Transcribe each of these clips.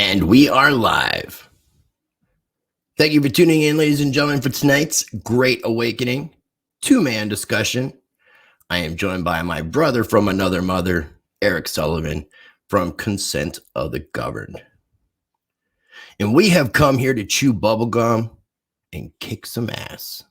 And we are live. Thank you for tuning in, ladies and gentlemen, for tonight's Great Awakening two-man discussion. I am joined by my brother from another mother, Eric Sullivan, from Consent of the Governed. And we have come here to chew bubblegum and kick some ass.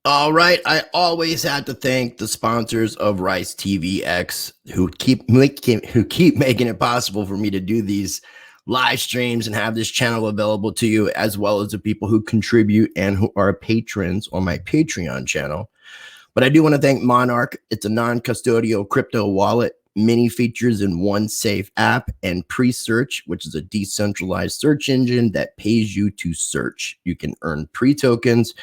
All right, I always have to thank the sponsors of Rice TV X who keep making it possible for me to do these live streams and have this channel available to you, as well as the people who contribute and who are patrons on my Patreon channel. But I do want to thank Monarch. It's a non-custodial crypto wallet, many features in one safe app, and Pre-Search, which is a decentralized search engine that pays you to search. You can earn pre-tokens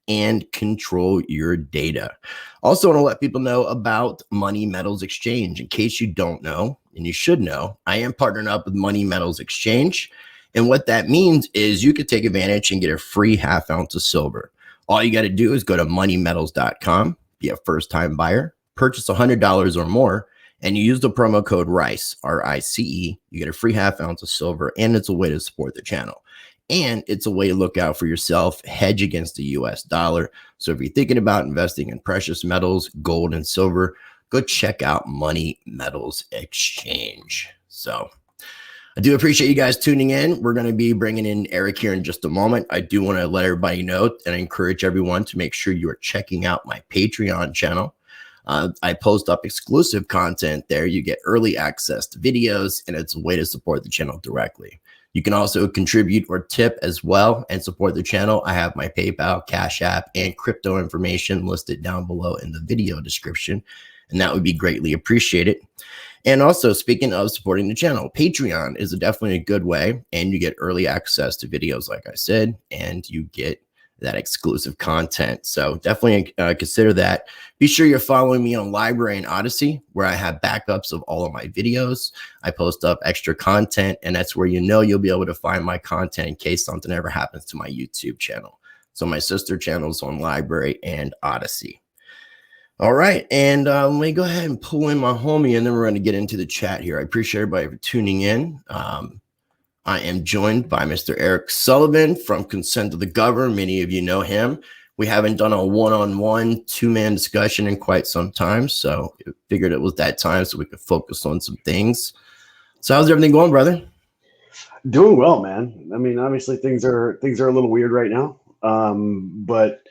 and control your data. Also want to let people know about Money Metals Exchange. In case you don't know, and you should know, I am partnering up with Money Metals Exchange. And what that means is you could take advantage and get a free half ounce of silver. All you got to do is go to moneymetals.com, be a first-time buyer, purchase $100 or more, and you use the promo code RICE, R-I-C-E. You get a free half ounce of silver, and it's a way to support the channel. And it's a way to look out for yourself, hedge against the US dollar. So if you're thinking about investing in precious metals, gold and silver, go check out Money Metals Exchange. So I do appreciate you guys tuning in. We're going to be bringing in Eric here in just a moment. I do want to let everybody know and encourage everyone to make sure you are checking out my Patreon channel. I post up exclusive content there. You get early access to videos, and it's a way to support the channel directly. You can also contribute or tip as well and support the channel. I have my PayPal, Cash App, and crypto information listed down below in the video description, and that would be greatly appreciated. And also, speaking of supporting the channel, Patreon is definitely a good way, and you get early access to videos, like I said, and you get that exclusive content. So definitely consider that. Be sure you're following me on Library and Odyssey, where I have backups of all of my videos. I post up extra content, and that's where you'll be able to find my content in case something ever happens to my YouTube channel. So my sister channels on Library and Odyssey. All right, and let me go ahead and pull in my homie, and then we're going to get into the chat here. I appreciate everybody for tuning in. I am joined by Mr. Eric Sullivan from Consent of the Governed. Many of you know him. We haven't done a one-on-one, two-man discussion in quite some time, so I figured it was that time so we could focus on some things. So how's everything going, brother? Doing well, man. I mean, obviously things are a little weird right now, but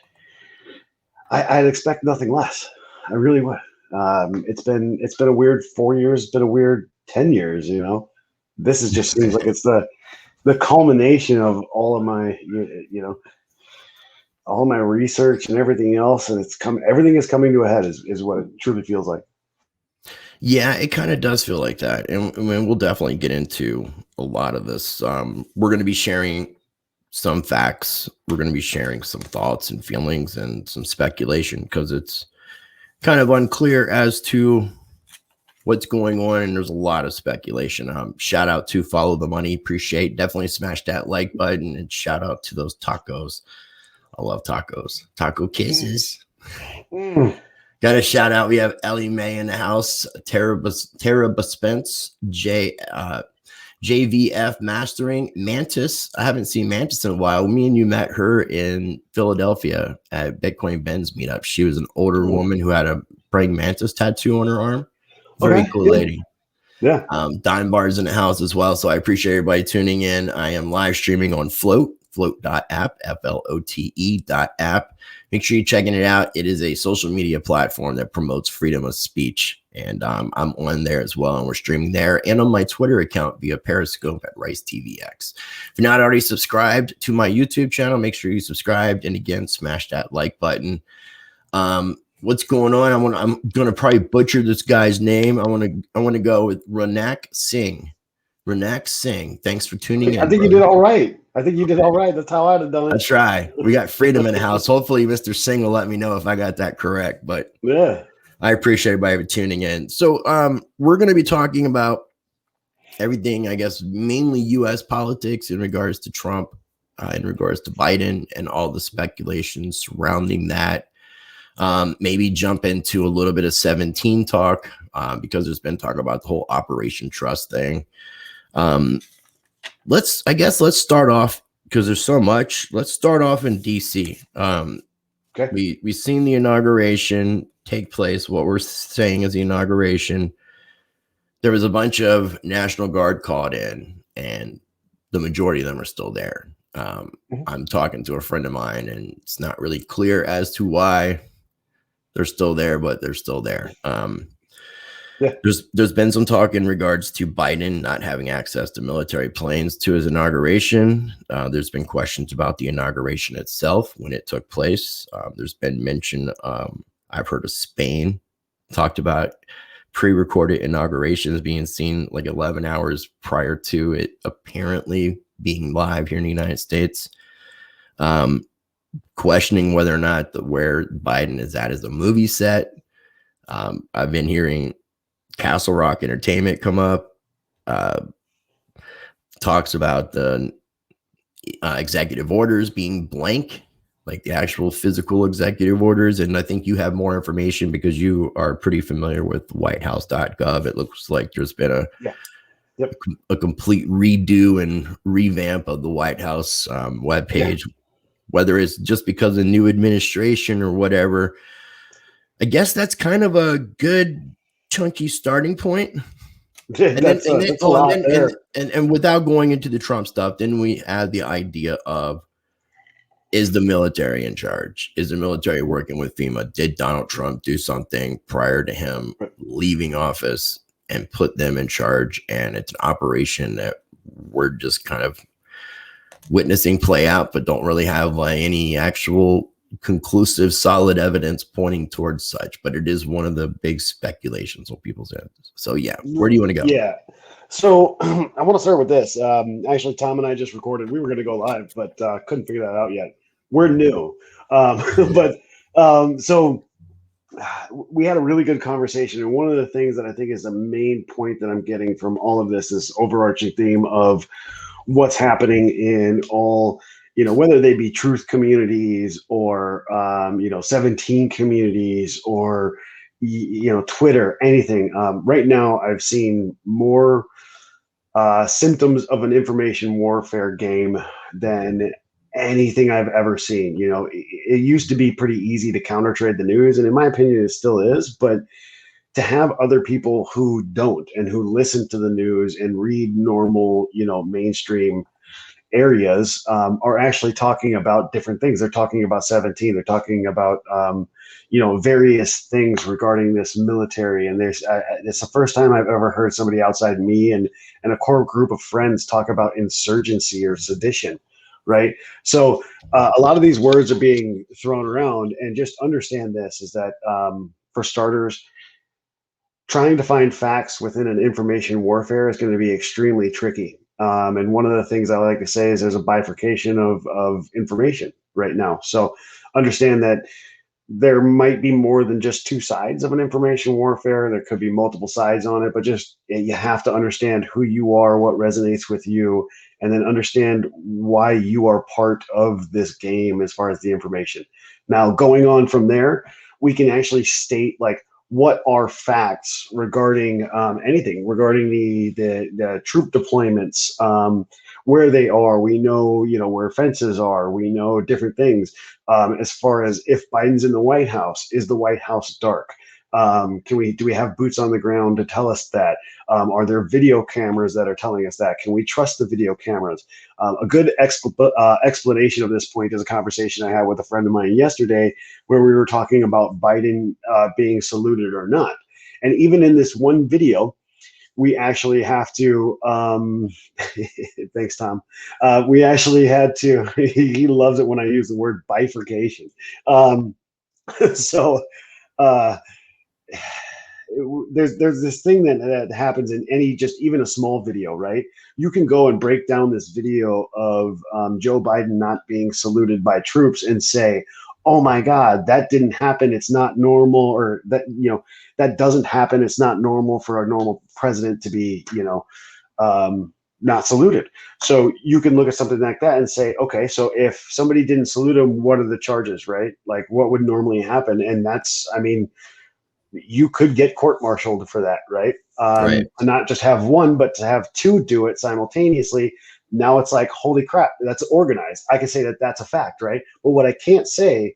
I'd expect nothing less. I really would. It's been a weird 4 years. It's been a weird 10 years. You know. This is just seems like it's the culmination of all of my, all my research and everything else. And everything is coming to a head is what it truly feels like. Yeah, it kind of does feel like that. And I mean, we'll definitely get into a lot of this. We're going to be sharing some facts. We're going to be sharing some thoughts and feelings and some speculation, because it's kind of unclear as to what's going on, and there's a lot of speculation. Shout out to Follow the Money. Definitely smash that like button, and shout out to those tacos. I love tacos. Taco kisses. Got a shout out. We have Ellie Mae in the house. Tara Spence, JVF Mastering, Mantis. I haven't seen Mantis in a while. Me and you met her in Philadelphia at Bitcoin Ben's meetup. She was an older woman who had a praying mantis tattoo on her arm. Very cool lady. Yeah. Dime Bar's in the house as well. So I appreciate everybody tuning in. I am live streaming on Float. flote.app, flote.app. Make sure you're checking it out. It is a social media platform that promotes freedom of speech. And I'm on there as well, and we're streaming there and on my Twitter account via Periscope at RiceTVX. If you're not already subscribed to my YouTube channel, make sure you subscribed, and again, smash that like button. What's going on? I'm gonna probably butcher this guy's name. I want to go with Ranak Singh. Ranak Singh. Thanks for tuning in. I think you did all right. That's how I'd have done it. I try. We got freedom in the house. Hopefully, Mr. Singh will let me know if I got that correct. But yeah, I appreciate everybody for tuning in. So we're going to be talking about everything, I guess, mainly U.S. politics in regards to Trump, in regards to Biden, and all the speculation surrounding that. Maybe jump into a little bit of 17 talk because there's been talk about the whole Operation Trust thing. Let's start off because there's so much. Let's start off in D.C. Okay. We've seen the inauguration take place. What we're saying is the inauguration. There was a bunch of National Guard called in, and the majority of them are still there. I'm talking to a friend of mine, and it's not really clear as to why they're still there, but they're still there. There's been some talk in regards to Biden not having access to military planes to his inauguration. There's been questions about the inauguration itself when it took place. There's been mention, I've heard of Spain talked about pre-recorded inaugurations being seen like 11 hours prior to it apparently being live here in the United States. Questioning whether or not where Biden is at as a movie set. I've been hearing Castle Rock Entertainment come up, talks about the executive orders being blank, like the actual physical executive orders. And I think you have more information because you are pretty familiar with whitehouse.gov. It looks like there's been a complete redo and revamp of the White House webpage, whether it's just because of new administration or whatever. I guess that's kind of a good chunky starting point. And without going into the Trump stuff, then we have the idea of, is the military in charge? Is the military working with FEMA? Did Donald Trump do something prior to him leaving office and put them in charge? And it's an operation that we're just kind of witnessing play out, but don't really have any actual conclusive, solid evidence pointing towards such. But it is one of the big speculations on people's ends. So yeah, where do you want to go? Yeah. So I want to start with this. Actually, Tom and I just recorded. We were going to go live, but couldn't figure that out yet. We're new. So we had a really good conversation. And one of the things that I think is the main point that I'm getting from all of this is overarching theme of what's happening in all, whether they be truth communities or, 17 communities or, Twitter, anything. Right now, I've seen more symptoms of an information warfare game than anything I've ever seen. It used to be pretty easy to counter trade the news, and in my opinion, it still is. But to have other people who don't and who listen to the news and read normal, mainstream areas are actually talking about different things. They're talking about 17. They're talking about, various things regarding this military. And it's the first time I've ever heard somebody outside me and a core group of friends talk about insurgency or sedition. Right. So a lot of these words are being thrown around, and just understand this is that for starters, trying to find facts within an information warfare is going to be extremely tricky. And one of the things I like to say is there's a bifurcation of information right now. So understand that there might be more than just two sides of an information warfare. There could be multiple sides on it, but just you have to understand who you are, what resonates with you, and then understand why you are part of this game as far as the information. Now, going on from there, we can actually state what are facts regarding anything, regarding the troop deployments, where they are. We know, where fences are. We know different things. As far as if Biden's in the White House, is the White House dark? Do we have boots on the ground to tell us that? Are there video cameras that are telling us that? Can we trust the video cameras? A good explanation of this point is a conversation I had with a friend of mine yesterday, where we were talking about Biden being saluted or not. And even in this one video, we actually have to. Thanks, Tom. We actually had to. He loves it when I use the word bifurcation. So. There's this thing that happens in any, just even a small video, right? You can go and break down this video of Joe Biden not being saluted by troops and say, oh my God, that didn't happen, it's not normal, or that, that doesn't happen, it's not normal for a normal president to be, not saluted. So you can look at something like that and say, okay, so if somebody didn't salute him, what are the charges, right? Like, what would normally happen? And that's, I mean, you could get court-martialed for that, right? Right. To not just have one, but to have two do it simultaneously. Now it's like, holy crap, that's organized. I can say that that's a fact, right? But what I can't say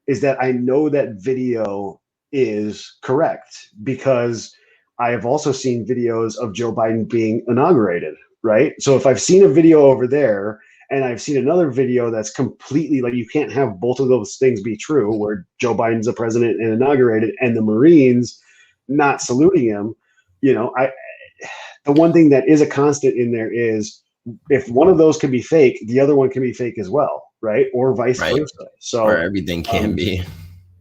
is that I know that video is correct, because I have also seen videos of Joe Biden being inaugurated, right? So if I've seen a video over there and I've seen another video that's completely, like, you can't have both of those things be true, where Joe Biden's a president and inaugurated and the Marines not saluting him, the one thing that is a constant in there is, if one of those can be fake, the other one can be fake as well, right? Or vice versa. So, or everything can be.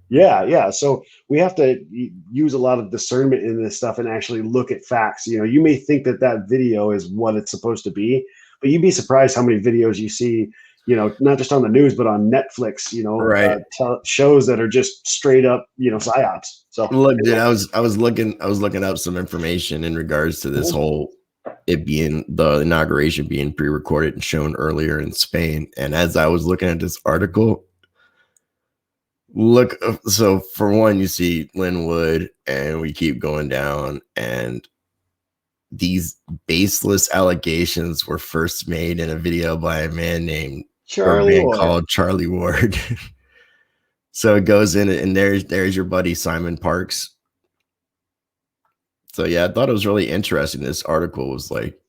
Yeah. So we have to use a lot of discernment in this stuff and actually look at facts. You may think that video is what it's supposed to be, but you'd be surprised how many videos you see, not just on the news, but on Netflix, Right. Shows that are just straight up, psyops. So look, dude, I was looking up some information in regards to this whole, it being, the inauguration being pre-recorded and shown earlier in Spain. And as I was looking at this article, so for one, you see Linwood, and we keep going down, and these baseless allegations were first made in a video by a man called Charlie Ward. So it goes in, and there's your buddy Simon Parks. So yeah, I thought it was really interesting. This article was like,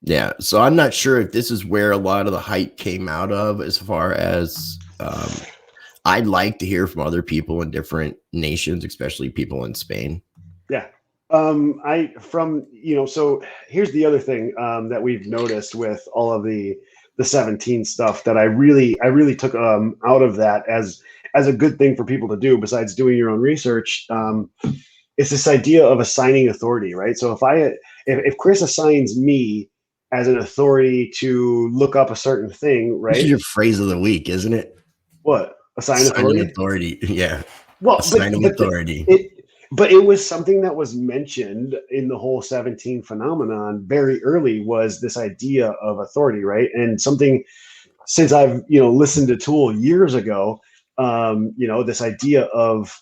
yeah. So I'm not sure if this is where a lot of the hype came out of, as far as I'd like to hear from other people in different nations, especially people in Spain. Yeah. So here's the other thing that we've noticed with all of the 17 stuff that I really took out of that as a good thing for people to do, besides doing your own research. It's this idea of assigning authority, right? So if Chris assigns me as an authority to look up a certain thing, right? This is your phrase of the week, isn't it? What? Assigning authority? Yeah. Well, assigning authority. But it was something that was mentioned in the whole 17 phenomenon very early, was this idea of authority, right? And something, since I've listened to Tool years ago, this idea of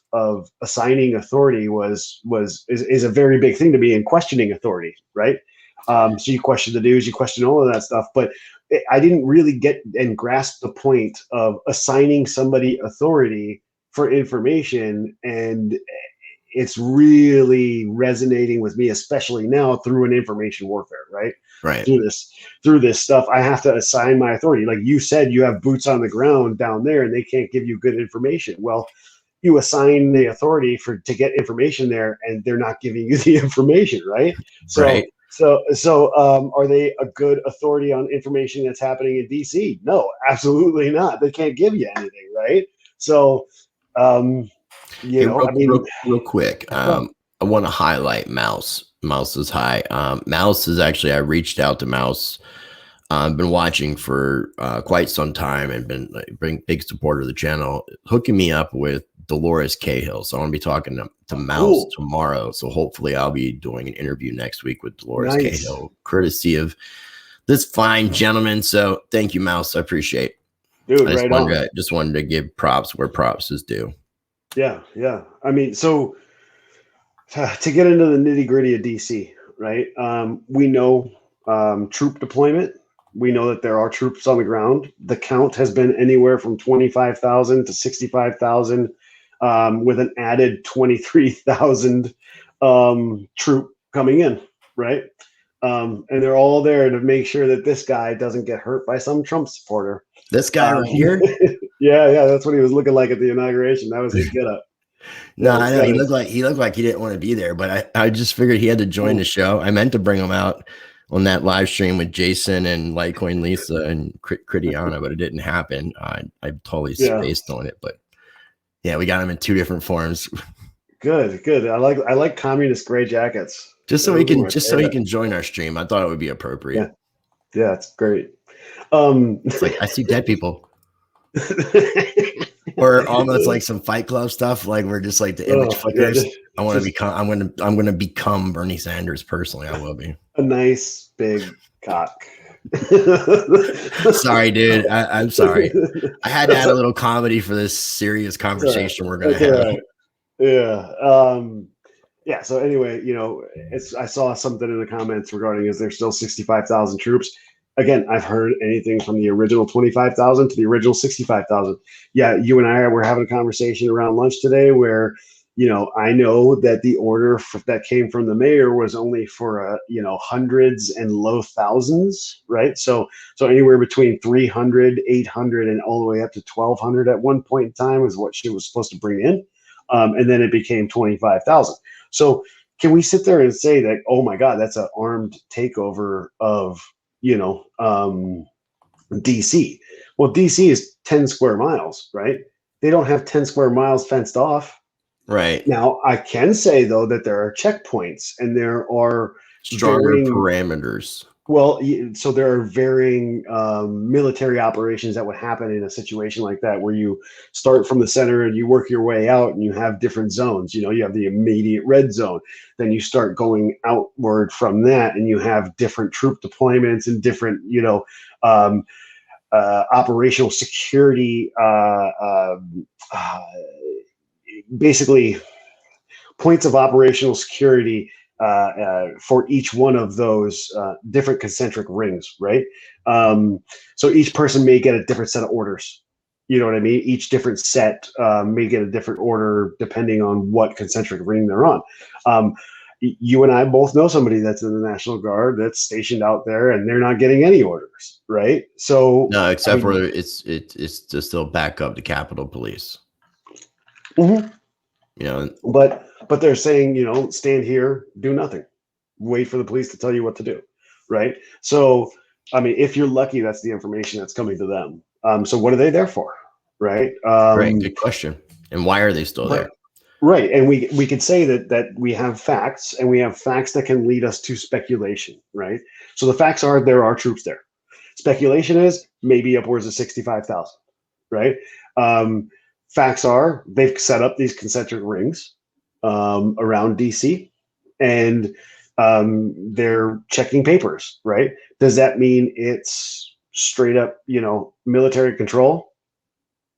assigning authority is a very big thing to me, in questioning authority, right? So you question the news, you question all of that stuff, but I didn't really get and grasp the point of assigning somebody authority for information, and it's really resonating with me, especially now through an information warfare, right? Right. Through this stuff, I have to assign my authority. Like you said, you have boots on the ground down there, and they can't give you good information. Well, you assign the authority to get information there, and they're not giving you the information, right? So, right. So, are they a good authority on information that's happening in DC? No, absolutely not. They can't give you anything, right? So, real quick, I want to highlight Mouse. Mouse is high. Mouse is actually, I reached out to Mouse. I've been watching for quite some time, and been a big supporter of the channel, hooking me up with Dolores Cahill. So I want to be talking to Mouse tomorrow. So hopefully I'll be doing an interview next week with Dolores Cahill, courtesy of this fine gentleman. So thank you, Mouse. I appreciate it. Dude, I just wanted to give props where props is due. Yeah. I mean, so to get into the nitty gritty of DC, right? We know troop deployment. We know that there are troops on the ground. The count has been anywhere from 25,000 to 65,000 with an added 23,000 troop coming in, right? And they're all there to make sure that this guy doesn't get hurt by some Trump supporter. This guy right here? Yeah, that's what he was looking like at the inauguration. That was his getup. No, I know he looked like he didn't want to be there, but I just figured he had to join the show. I meant to bring him out on that live stream with Jason and Litecoin Lisa and Critiana, but it didn't happen. I totally spaced on it, but yeah, we got him in two different forms. Good. I like communist gray jackets. Just so he can join our stream. I thought it would be appropriate. Yeah, it's great. It's like I see dead people. Or almost like some Fight Club stuff. Like we're just like the image flickers. I'm gonna become Bernie Sanders personally. I will be a nice big cock. Sorry, dude. I'm sorry. I had to add a little comedy for this serious conversation we're gonna have. Right. Yeah. Yeah. So anyway, I saw something in the comments regarding is there still 65,000 troops? Again, I've heard anything from the original 25,000 to the original 65,000. Yeah, you and I were having a conversation around lunch today where, I know that the order that came from the mayor was only for, hundreds and low thousands, right? So anywhere between 300, 800, and all the way up to 1,200 at one point in time is what she was supposed to bring in. And then it became 25,000. So can we sit there and say that, oh my God, that's an armed takeover of, DC? Well, DC is 10 square miles, right? They don't have 10 square miles fenced off. Right. Now, I can say, though, that there are checkpoints and there are stronger parameters. Well, so there are varying military operations that would happen in a situation like that, where you start from the center and you work your way out and you have different zones. You have the immediate red zone. Then you start going outward from that and you have different troop deployments and different, operational security, basically points of operational security for each one of those different concentric rings, right? So each person may get a different set of orders. You know what I mean? Each different set may get a different order depending on what concentric ring they're on. You and I both know somebody that's in the National Guard that's stationed out there, and they're not getting any orders, right? So no, except for it's to still back up the Capitol Police. Mm-hmm. But they're saying, stand here, do nothing, wait for the police to tell you what to do, right? So, I mean, if you're lucky, that's the information that's coming to them. So what are they there for, right? Right, good question. And why are they still there? Right, and we could say that we have facts, and we have facts that can lead us to speculation, right? So the facts are there are troops there. Speculation is maybe upwards of 65,000, right? Facts are they've set up these concentric rings around DC, and they're checking papers, right? Does that mean it's straight up, military control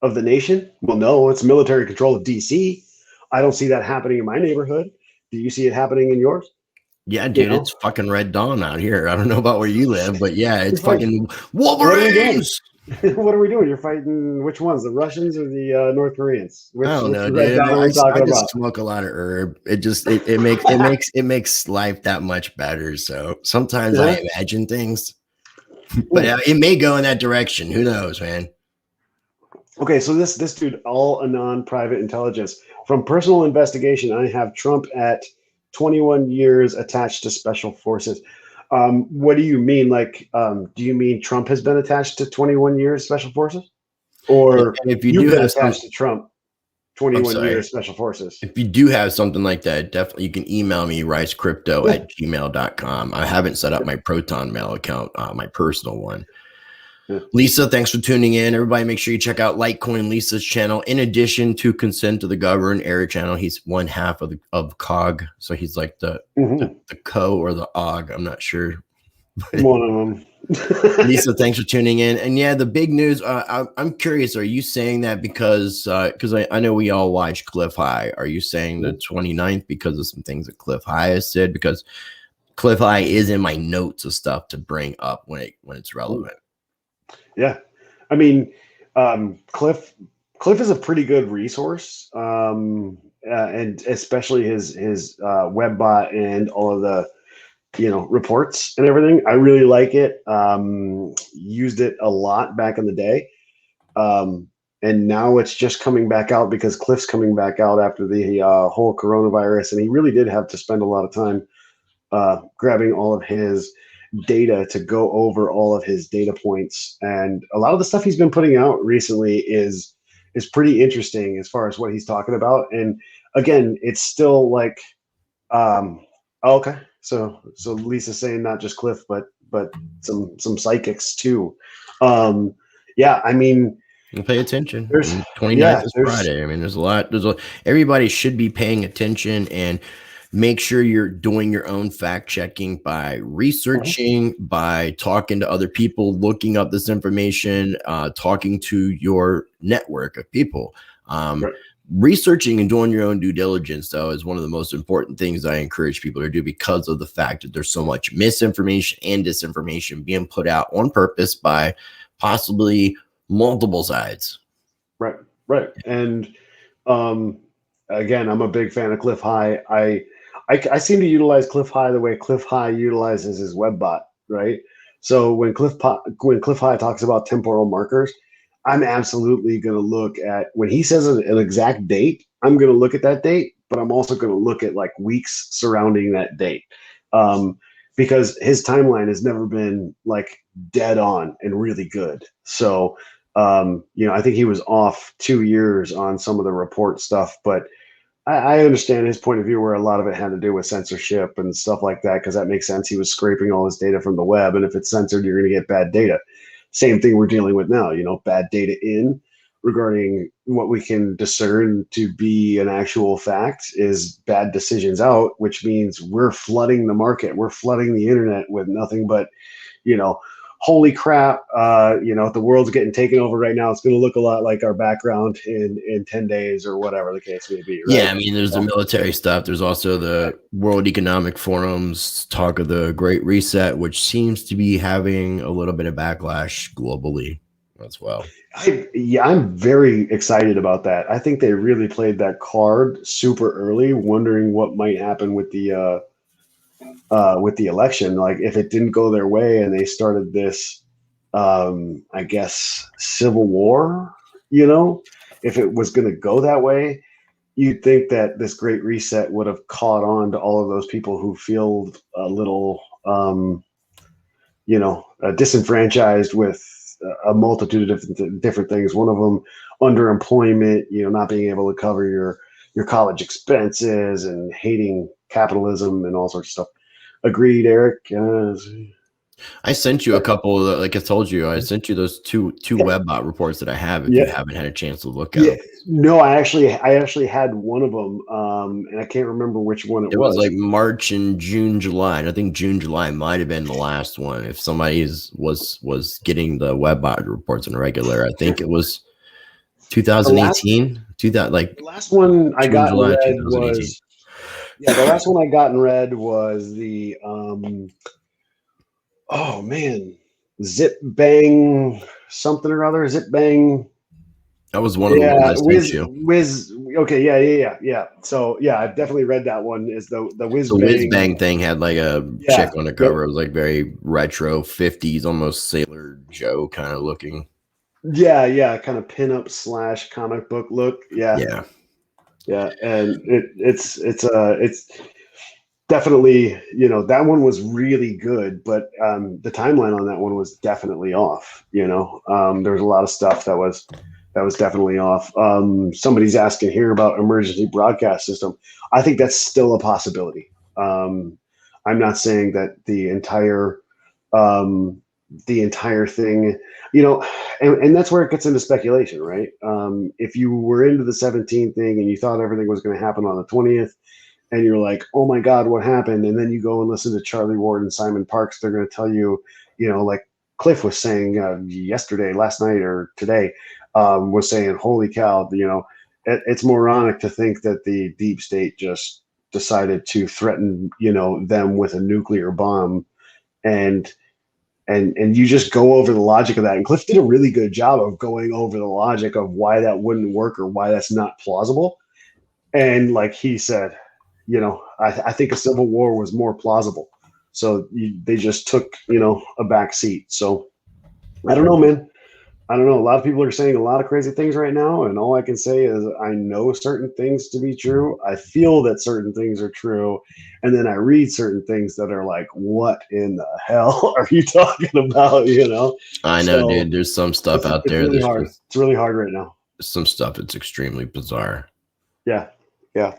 of the nation? Well, no, it's military control of DC. I don't see that happening in my neighborhood. Do you see it happening in yours? Yeah, dude, it's fucking Red Dawn out here. I don't know about where you live, but yeah, it's fucking Wolverines. What are we doing? You're fighting which ones, the Russians or the North Koreans? I don't know, dude. I just smoke a lot of herb. It makes life that much better. So sometimes I imagine things, but it may go in that direction. Who knows, man? Okay, so this dude, all anon private intelligence. From personal investigation, I have Trump at 21 years attached to special forces. What do you mean? Like, do you mean Trump has been attached to 21 years special forces? Or if you do have attached to Trump 21 years special forces? If you do have something like that, definitely you can email me ricecrypto@gmail.com. I haven't set up my Proton Mail account, my personal one. Yeah. Lisa, thanks for tuning in. Everybody, make sure you check out Litecoin Lisa's channel. In addition to Consent to the Govern Area channel, he's one half of COG, so he's like the co or the OG. I'm not sure. One of them. Lisa, thanks for tuning in. And yeah, the big news. I'm curious. Are you saying that because I know we all watch Cliff High? Are you saying the 29th because of some things that Cliff High has said? Because Cliff High is in my notes of stuff to bring up when it's relevant. Yeah, I mean, Cliff Cliff is a pretty good resource, and especially his web bot and all of the reports and everything. I really like it. Used it a lot back in the day, and now it's just coming back out because Cliff's coming back out after the whole coronavirus, and he really did have to spend a lot of time grabbing all of his data to go over all of his data points, and a lot of the stuff he's been putting out recently is pretty interesting as far as what he's talking about. And again, it's still like, okay, so Lisa's saying not just Cliff, but some psychics too. Yeah, I mean, pay attention. there's 29th is Friday. I mean, everybody should be paying attention, and make sure you're doing your own fact checking by researching, by talking to other people, looking up this information, talking to your network of people. Researching and doing your own due diligence, though, is one of the most important things I encourage people to do, because of the fact that there's so much misinformation and disinformation being put out on purpose by possibly multiple sides. Right. And again, I'm a big fan of Cliff High. I seem to utilize Cliff High the way Cliff High utilizes his web bot, right? So when Cliff High talks about temporal markers, I'm absolutely going to look at, when he says an exact date, I'm going to look at that date, but I'm also going to look at like weeks surrounding that date, because his timeline has never been like dead on and really good. So, I think he was off 2 years on some of the report stuff, but I understand his point of view, where a lot of it had to do with censorship and stuff like that, because that makes sense. He was scraping all his data from the web, and if it's censored, you're going to get bad data. Same thing we're dealing with now, bad data in regarding what we can discern to be an actual fact is bad decisions out, which means we're flooding the market. We're flooding the internet with nothing but, holy crap, the world's getting taken over right now. It's going to look a lot like our background in 10 days or whatever the case may be. Right? Yeah, I mean, there's the military stuff. There's also the World Economic Forum's talk of the Great Reset, which seems to be having a little bit of backlash globally as well. I'm very excited about that. I think they really played that card super early, wondering what might happen with the election. Like, if it didn't go their way and they started this, I guess, civil war, if it was going to go that way, you'd think that this Great Reset would have caught on to all of those people who feel a little, disenfranchised with a multitude of different things. One of them, underemployment, not being able to cover your college expenses, and hating capitalism and all sorts of stuff. Agreed, Eric. I sent you a couple, like I told you, I sent you those two WebBot reports that I have, if you haven't had a chance to look at them. No, I actually had one of them, and I can't remember which one it was. It was like March and June, July, and I think June, July might have been the last one. If somebody was getting the WebBot reports on a regular, I think it was 2018. The last one I got in red was, the last one I got in red was the oh man, Zip Bang something or other. Zip Bang. That was one of the ones I sent you. Okay, yeah. So yeah, I've definitely read that one. Is the Whiz Bang. Whiz Bang thing had like a chick on the cover. It was like very retro 50s, almost Sailor Joe kind of looking. Yeah, kind of pinup / comic book look. Yeah, and it's definitely, that one was really good, but the timeline on that one was definitely off. There was a lot of stuff that was definitely off. Somebody's asking here about emergency broadcast system. I think that's still a possibility. I'm not saying that the entire thing, and that's where it gets into speculation, right? If you were into the 17th thing and you thought everything was going to happen on the 20th, and you're like, oh my God, what happened? And then you go and listen to Charlie Ward and Simon Parks, they're going to tell you, like Cliff was saying yesterday, last night, or today, was saying, holy cow, it's moronic to think that the deep state just decided to threaten, them with a nuclear bomb. And and you just go over the logic of that. And Cliff did a really good job of going over the logic of why that wouldn't work or why that's not plausible. And like he said, you know, I think a civil war was more plausible. So they just took, you know, a back seat. So I don't know, man. I don't know. A lot of people are saying a lot of crazy things right now, and all I can say is I know certain things to be true. I feel that certain things are true, and then I read certain things that are like, "What in the hell are you talking about?" You know. I know, dude. There's some stuff out It's there. really There's hard. It's really hard right now. some stuff that's extremely bizarre. Yeah, yeah.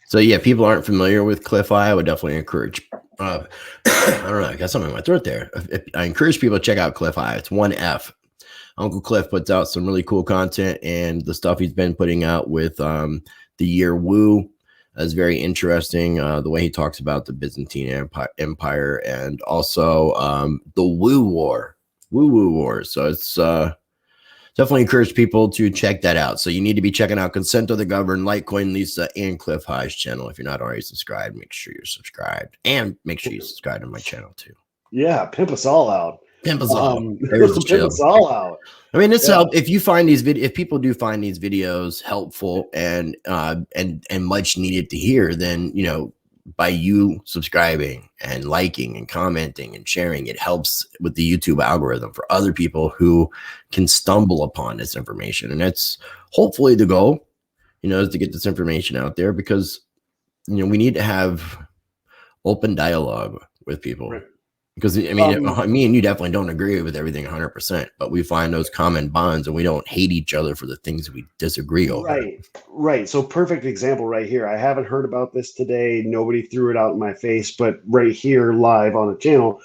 So yeah, people aren't familiar with Cliff Eye. I would definitely encourage. I don't know. I got something in my throat there. I encourage people to check out Cliff Eye. It's 1F. Uncle Cliff puts out some really cool content, and the stuff he's been putting out with the year Wu is very interesting. The way he talks about the Byzantine Empire and also the Wu War. So it's definitely encourage people to check that out. So you need to be checking out Consent of the Governed, Litecoin Lisa, and Cliff High's channel. If you're not already subscribed, make sure you're subscribed, and make sure you subscribe to my channel too. Yeah, pimp us all out. Pimp us all. Pimp us all out. I mean, it's help if you find these if people do find these videos helpful and much needed to hear, then you know, by you subscribing and liking and commenting and sharing, it helps with the YouTube algorithm for other people who can stumble upon this information. And that's hopefully the goal, you know, is to get this information out there, because you know, we need to have open dialogue with people. Right. Because I mean, me and you definitely don't agree with everything 100%, but we find those common bonds and we don't hate each other for the things we disagree over. Right. So perfect example right here. I haven't heard about this today. Nobody threw it out in my face, but right here live on the channel,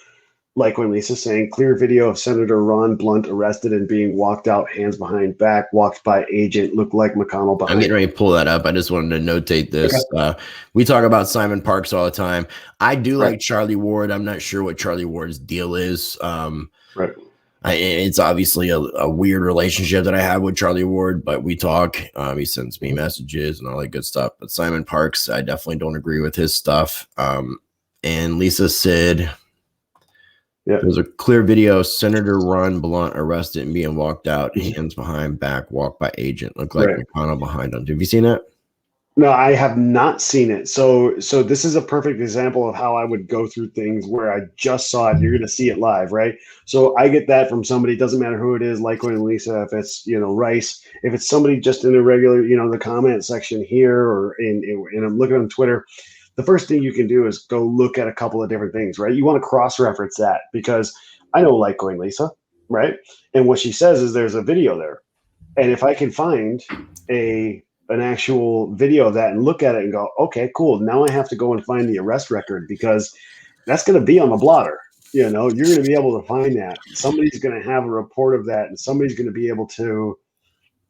like when Lisa's saying, clear video of Senator Ron Blunt arrested and being walked out, hands behind back, walked by agent, looked like McConnell behind. I'm getting ready to pull that up. I just wanted to notate this. Okay. We talk about Simon Parks all the time. I do like Charlie Ward. I'm not sure what Charlie Ward's deal is. Right. It's obviously a weird relationship that I have with Charlie Ward, but we talk. He sends me messages and all that good stuff. But Simon Parks, I definitely don't agree with his stuff. And Lisa said, yeah, there's a clear video of Senator Ron Blunt arrested and being walked out, hands behind back, walked by agent, looked like McConnell behind him. Have you seen that? No, I have not seen it. So this is a perfect example of how I would go through things where I just saw it. You're going to see it live, right? So I get that from somebody. It doesn't matter who it is, like and Lisa, if it's, you know, Rice, if it's somebody just in a regular, you know, the comment section here or in I'm looking on Twitter. The first thing you can do is go look at a couple of different things, right? You want to cross-reference that, because I know Litecoin Lisa, right? And what she says is there's a video there. And if I can find an actual video of that and look at it and go, okay, cool. Now I have to go and find the arrest record, because that's going to be on the blotter. You know, you're going to be able to find that. Somebody's going to have a report of that, and somebody's going to be able to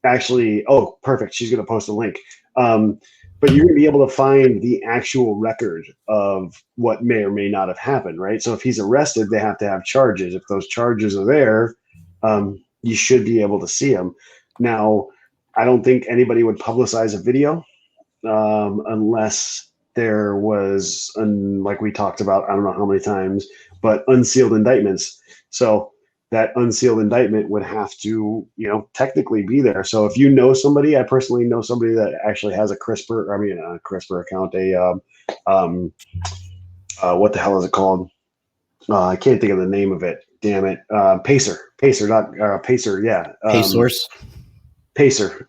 actually, oh, perfect. She's going to post a link. But you're going to be able to find the actual record of what may or may not have happened, right? So if he's arrested, they have to have charges. If those charges are there, you should be able to see them. Now, I don't think anybody would publicize a video unless there was, like we talked about, I don't know how many times, but unsealed indictments. So that unsealed indictment would have to, you know, technically be there. So if you know somebody, I personally know somebody that actually has a CRISPR account, what the hell is it called? I can't think of the name of it. Damn it. Pacer, not Pacer. Yeah. PaySource. Pacer.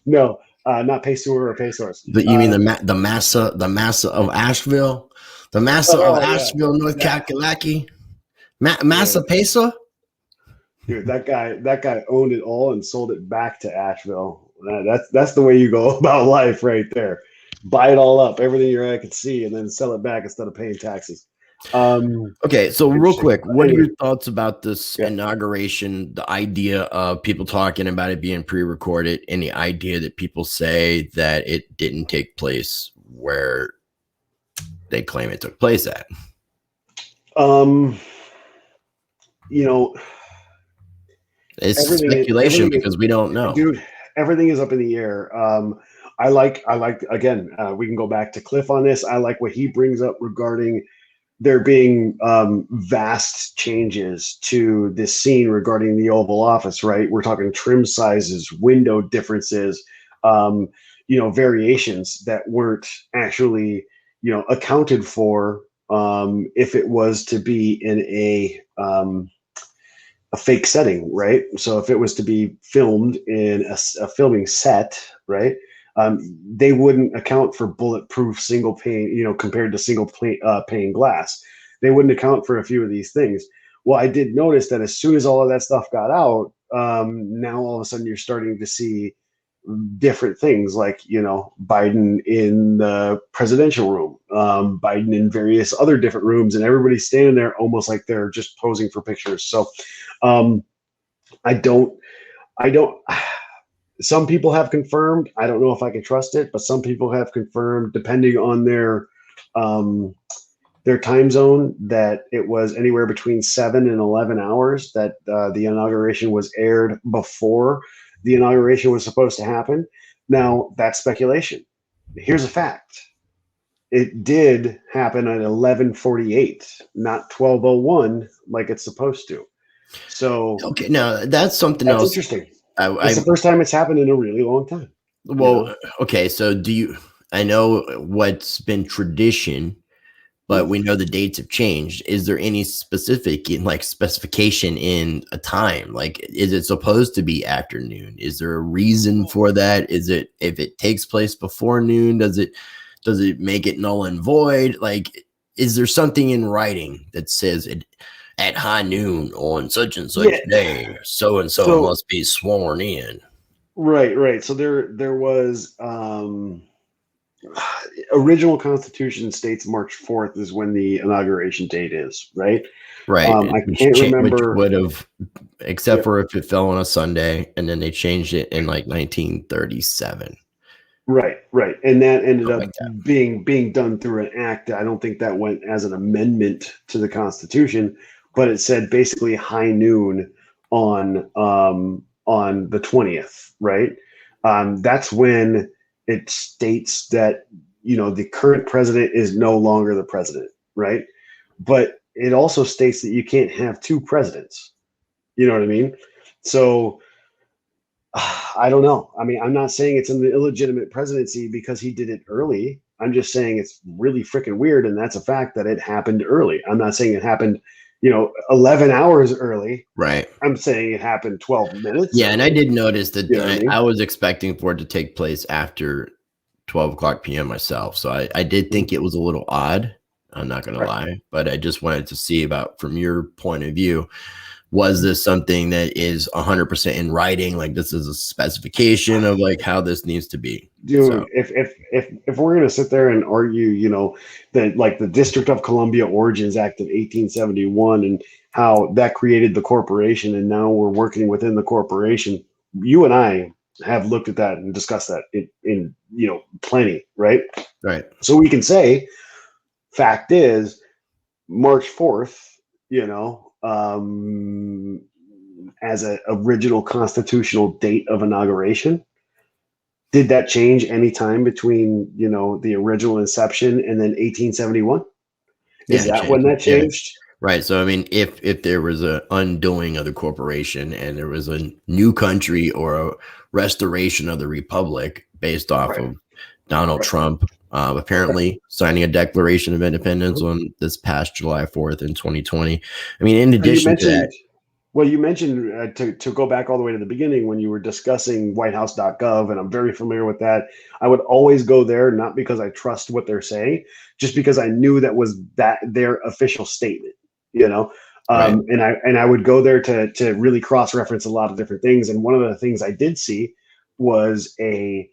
No, not Pacer or PaySource. You mean the massa of Asheville? The massa of Asheville, North Kakalaki? Massa Peso? Dude, that guy owned it all and sold it back to Asheville. That's the way you go about life right there. Buy it all up, everything your eye could see, and then sell it back instead of paying taxes. Okay, so real quick, what are your thoughts about this inauguration, the idea of people talking about it being pre-recorded, and the idea that people say that it didn't take place where they claim it took place at? You know, it's speculation because we don't know. Dude, everything is up in the air. I like again, we can go back to Cliff on this. I like what he brings up regarding there being vast changes to this scene regarding the Oval Office, right? We're talking trim sizes, window differences, um, variations that weren't actually, accounted for if it was to be in a fake setting, right? So if it was to be filmed in a filming set, right? They wouldn't account for bulletproof single pane, compared to single pane glass. They wouldn't account for a few of these things. Well, I did notice that as soon as all of that stuff got out, now all of a sudden you're starting to see different things like, Biden in the presidential room, Biden in various other different rooms, and everybody's standing there almost like they're just posing for pictures. So um, I don't, I don't, some people have confirmed, I don't know if I can trust it, but some people have confirmed, depending on their time zone, that it was anywhere between 7 and 11 hours that the inauguration was aired before the inauguration was supposed to happen. Now, that's speculation. Here's a fact. It did happen at 11:48, not 12:01 like it's supposed to. So Okay, now that's something that's else. interesting. I It's the first time it's happened in a really long time. well, okay. So do you? I know what's been tradition, but we know the dates have changed. Is there any specific like specification in a time? Like, is it supposed to be afternoon? Is there a reason for that? Is it if it takes place before noon? Does it make it null and void? Like, is there something in writing that says it at high noon on such and such day, so and so must be sworn in? Right. So there was original Constitution states March 4th is when the inauguration date is, right? Right. I can't remember. Which would have, except for if it fell on a Sunday, and then they changed it in like 1937. Right. And that ended Something up like that. being done through an act. I don't think that went as an amendment to the Constitution, but it said basically high noon on the 20th, right? That's when it states that the current president is no longer the president, right? But it also states that you can't have two presidents. You know what I mean? So I don't know. I mean, I'm not saying it's an illegitimate presidency because he did it early. I'm just saying it's really freaking weird, and that's a fact that it happened early. I'm not saying it happened, 11 hours early. Right. I'm saying it happened 12 minutes. Yeah, and I did notice that You know what I mean? I was expecting for it to take place after 12 o'clock p.m. myself. So I did think it was a little odd. I'm not going to lie, but I just wanted to see about from your point of view. Was this something that is 100% in writing? Like this is a specification of like how this needs to be. Dude, So, if we're gonna sit there and argue, that like the District of Columbia Origins Act of 1871 and how that created the corporation, and now we're working within the corporation, you and I have looked at that and discussed that in plenty, right? right. So we can say, fact is, March 4th, as an original constitutional date of inauguration. Did that change any time between the original inception and then 1871? Is that when that changed? Yeah. Right. So I mean, if there was an undoing of the corporation and there was a new country or a restoration of the republic based off of Donald Trump apparently signing a Declaration of Independence on this past July 4th in 2020. I mean, in addition to that. Well, you mentioned to go back all the way to the beginning when you were discussing whitehouse.gov, and I'm very familiar with that. I would always go there, not because I trust what they're saying, just because I knew that was their official statement, and I would go there to really cross-reference a lot of different things. And one of the things I did see was a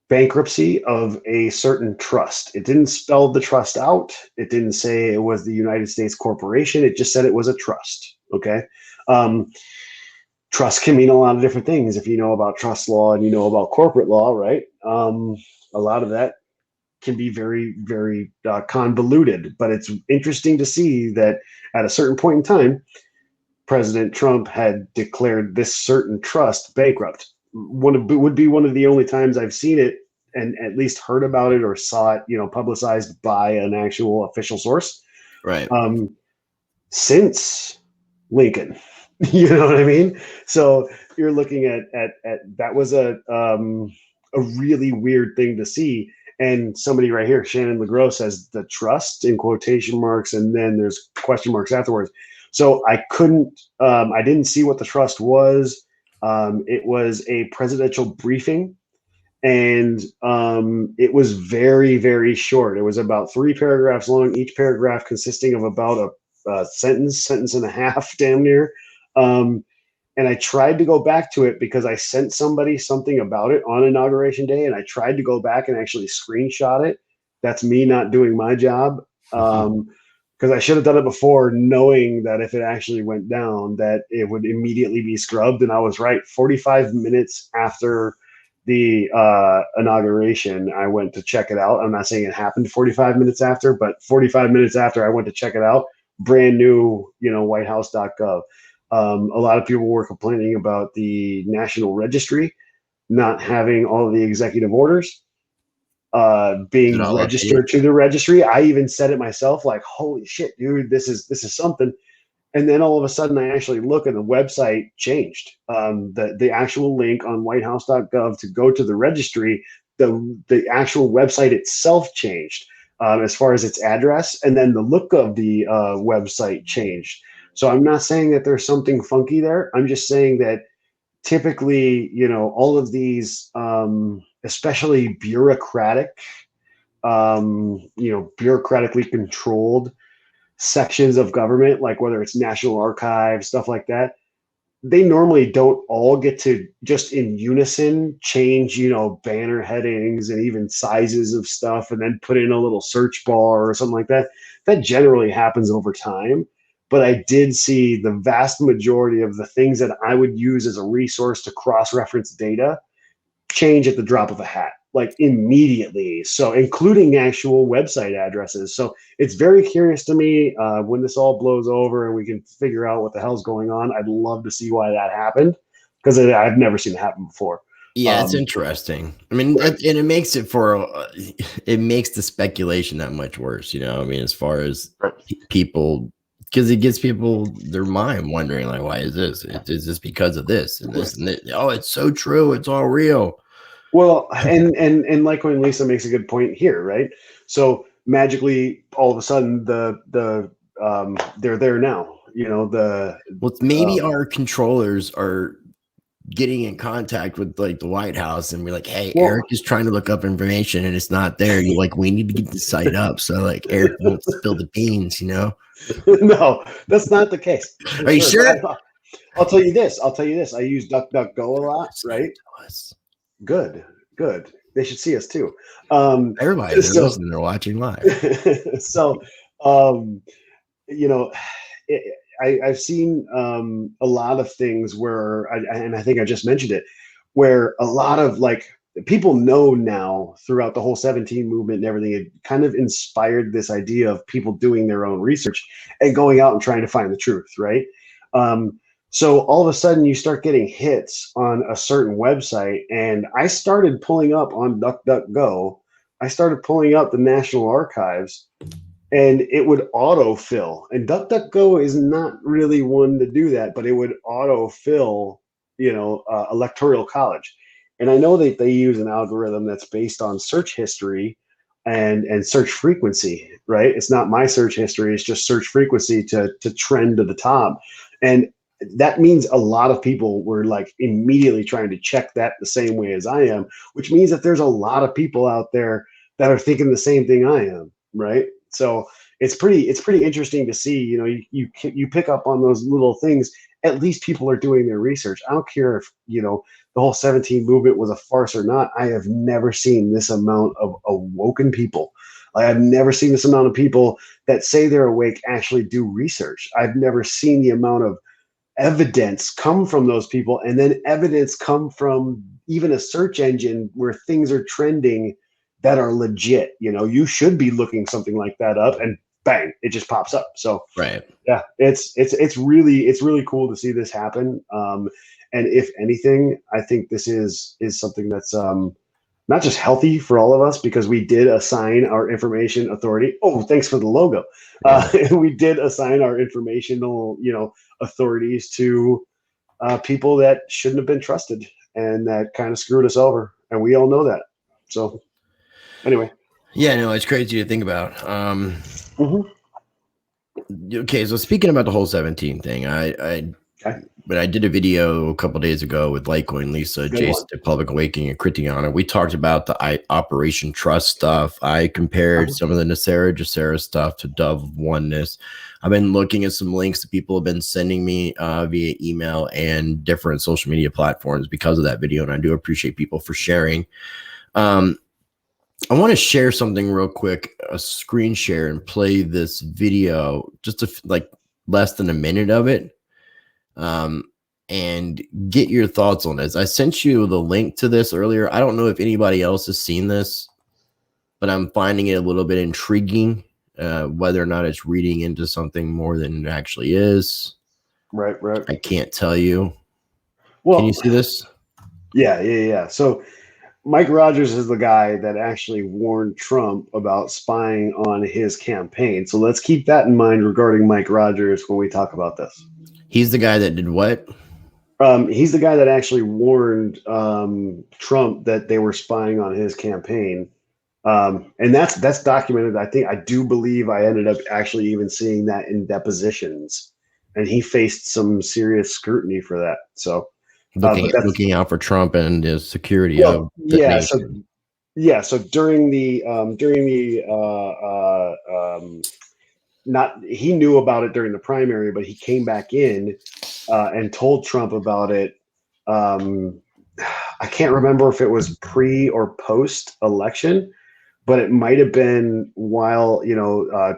bankruptcy of a certain trust. It didn't spell the trust out. It didn't say it was the United States Corporation. It just said it was a trust. Okay. Trust can mean a lot of different things if you know about trust law and you know about corporate law, right? A lot of that can be very, very convoluted, but it's interesting to see that at a certain point in time, President Trump had declared this certain trust bankrupt. Would be one of the only times I've seen it and at least heard about it or saw it, publicized by an actual official source. Right. Since Lincoln. You know what I mean? So you're looking at that was a really weird thing to see. And somebody right here, Shannon LeGros, says the trust in quotation marks, and then there's question marks afterwards. So I couldn't, I didn't see what the trust was. It was a presidential briefing, and it was very, very short. It was about 3 paragraphs long, each paragraph consisting of about a sentence and a half, damn near. Um, and I tried to go back to it because I sent somebody something about it on Inauguration Day, and I tried to go back and actually screenshot it. That's me not doing my job. Because I should have done it before, knowing that if it actually went down, that it would immediately be scrubbed. And I was right. 45 minutes after the inauguration, I went to check it out. I'm not saying it happened 45 minutes after, but 45 minutes after I went to check it out, brand new, whitehouse.gov. A lot of people were complaining about the National Registry not having all of the executive orders Is it being all registered updated? to the registry. I even said it myself, like, holy shit, dude, this is something. And then all of a sudden I actually look and the website changed. The actual link on whitehouse.gov to go to the registry, the actual website itself changed as far as its address, and then the look of the website changed. So I'm not saying that there's something funky there. I'm just saying that typically, all of these, especially bureaucratically controlled sections of government, like whether it's National Archives, stuff like that, they normally don't all get to just in unison change, banner headings and even sizes of stuff and then put in a little search bar or something like that. That generally happens over time. But I did see the vast majority of the things that I would use as a resource to cross-reference data change at the drop of a hat, like immediately. So including actual website addresses. So it's very curious to me when this all blows over and we can figure out what the hell's going on. I'd love to see why that happened, because I've never seen it happen before. Yeah, it's interesting. I mean, Right. and it makes the speculation that much worse. I mean, as far as Right. people, because it gets people their mind wondering, like, why is this? Is this because of this and this and this? Oh, it's so true. It's all real. Well, and like when Lisa makes a good point here, right? So magically, all of a sudden, they're there now. Well, maybe our controllers are getting in contact with like the White House and be like, hey, well, Eric is trying to look up information and it's not there. You're like, we need to get the site up so like Eric won't spill the beans. no, that's not the case. For Are you sure? I'll tell you this. I use DuckDuckGo a lot, right? Good. They should see us too. Everybody, they're So, listening, they're watching live. so, um, you know, I've seen a lot of things where, and I think I just mentioned it, where a lot of like people know now throughout the whole 17 movement and everything, it kind of inspired this idea of people doing their own research and going out and trying to find the truth, right? So all of a sudden you start getting hits on a certain website, and I started pulling up on DuckDuckGo. I started pulling up the National Archives, and it would autofill. And DuckDuckGo is not really one to do that, but it would autofill, Electoral College. And I know that they use an algorithm that's based on search history and search frequency, right? It's not my search history; it's just search frequency to trend to the top. And that means a lot of people were like immediately trying to check that the same way as I am, which means that there's a lot of people out there that are thinking the same thing I am, right? So it's pretty interesting to see. You pick up on those little things. At least people are doing their research. I don't care if the whole 17 movement was a farce or not. I have never seen this amount of awoken people. Like, I've never seen this amount of people that say they're awake actually do research. I've never seen the amount of evidence come from those people, and then evidence come from even a search engine where things are trending that are legit. You should be looking something like that up, and bang, it just pops up. So Right. yeah, it's really cool to see this happen. And if anything, I think this is something that's not just healthy for all of us, because we did assign our information authority. Oh, thanks for the logo. We did assign our informational, authorities to people that shouldn't have been trusted, and that kind of screwed us over. And we all know that. So anyway. Yeah, no, it's crazy to think about. Mhm. Okay, so speaking about the whole 17 thing, but I did a video a couple days ago with Litecoin, Lisa, Good Jason, one. did Public Awakening, and Crition, and we talked about the Operation Trust stuff. I compared some of the Nicera Jacera stuff to Dove Oneness. I've been looking at some links that people have been sending me via email and different social media platforms because of that video, and I do appreciate people for sharing. I want to share something real quick, a screen share, and play this video, just like less than a minute of it, and get your thoughts on this. I sent you the link to this earlier. I don't know if anybody else has seen this, but I'm finding it a little bit intriguing, whether or not it's reading into something more than it actually is. Right. I can't tell you. Well, can you see this? Yeah. So Mike Rogers is the guy that actually warned Trump about spying on his campaign. So let's keep that in mind regarding Mike Rogers when we talk about this. He's the guy that did what? He's the guy that actually warned Trump that they were spying on his campaign. And that's documented. I do believe I ended up actually even seeing that in depositions, and he faced some serious scrutiny for that. So looking out for Trump and his security of the nation. So during the not, he knew about it during the primary, but he came back in and told Trump about it. I can't remember if it was pre or post election, but it might have been while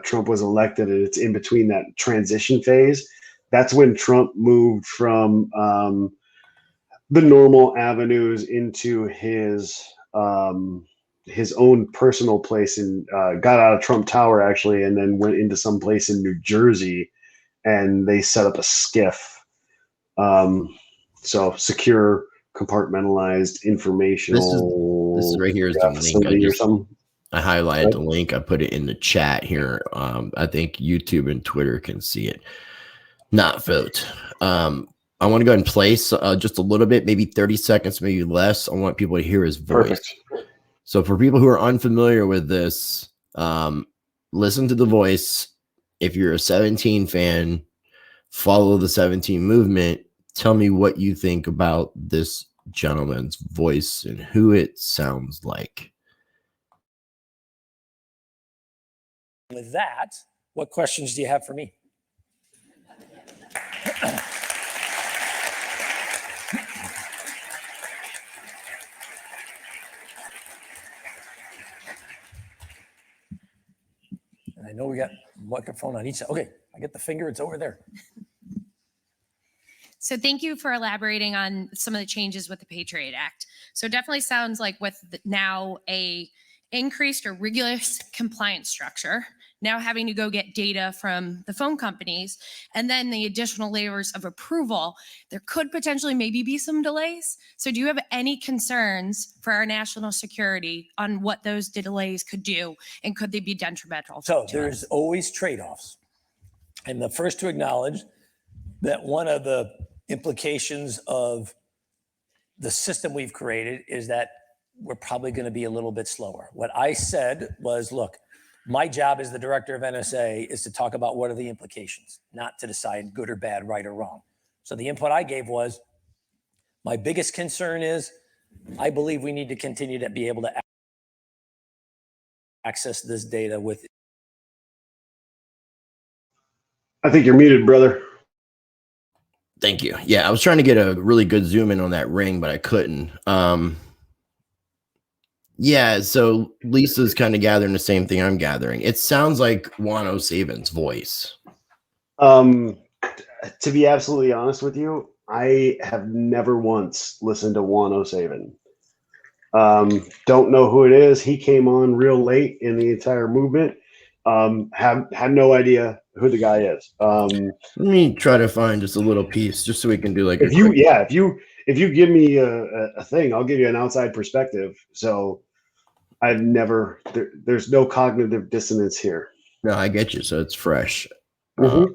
Trump was elected, and it's in between that transition phase. That's when Trump moved from the normal avenues into his own personal place, and got out of Trump Tower actually, and then went into some place in New Jersey, and they set up a skiff. So secure, compartmentalized informational. This is right here is the link. I highlighted the link. I put it in the chat here. I think YouTube and Twitter can see it. Not vote. I want to go ahead and play just a little bit, maybe 30 seconds, maybe less. I want people to hear his voice. Perfect. So for people who are unfamiliar with this, listen to the voice. If you're a 17 fan, follow the 17 movement. Tell me what you think about this gentleman's voice and who it sounds like. With that, what questions do you have for me? And I know we got a microphone on each side. Okay, I get the finger, it's over there. So thank you for elaborating on some of the changes with the Patriot Act. So it definitely sounds like with now a increased or rigorous compliance structure, now having to go get data from the phone companies, and then the additional layers of approval, there could potentially maybe be some delays. So do you have any concerns for our national security on what those delays could do, and could they be detrimental? So there's always trade-offs. And the first to acknowledge that one of the implications of the system we've created is that we're probably going to be a little bit slower. What I said was, look, my job as the director of NSA is to talk about what are the implications, not to decide good or bad, right or wrong. So the input I gave was, my biggest concern is I believe we need to continue to be able to access this data with. I think you're muted, brother. Thank you. Yeah, I was trying to get a really good zoom in on that ring, but I couldn't. Yeah, so Lisa's kind of gathering the same thing I'm gathering. It sounds like Juan O'Savin's voice. To be absolutely honest with you, I have never once listened to Juan O'Savin. Don't know who it is. He came on real late in the entire movement. Had no idea who the guy is. Let me try to find just a little piece, just so we can do like if if you give me a thing, I'll give you an outside perspective. So I've never there's no cognitive dissonance here. No, I get you. So it's fresh. Mm-hmm.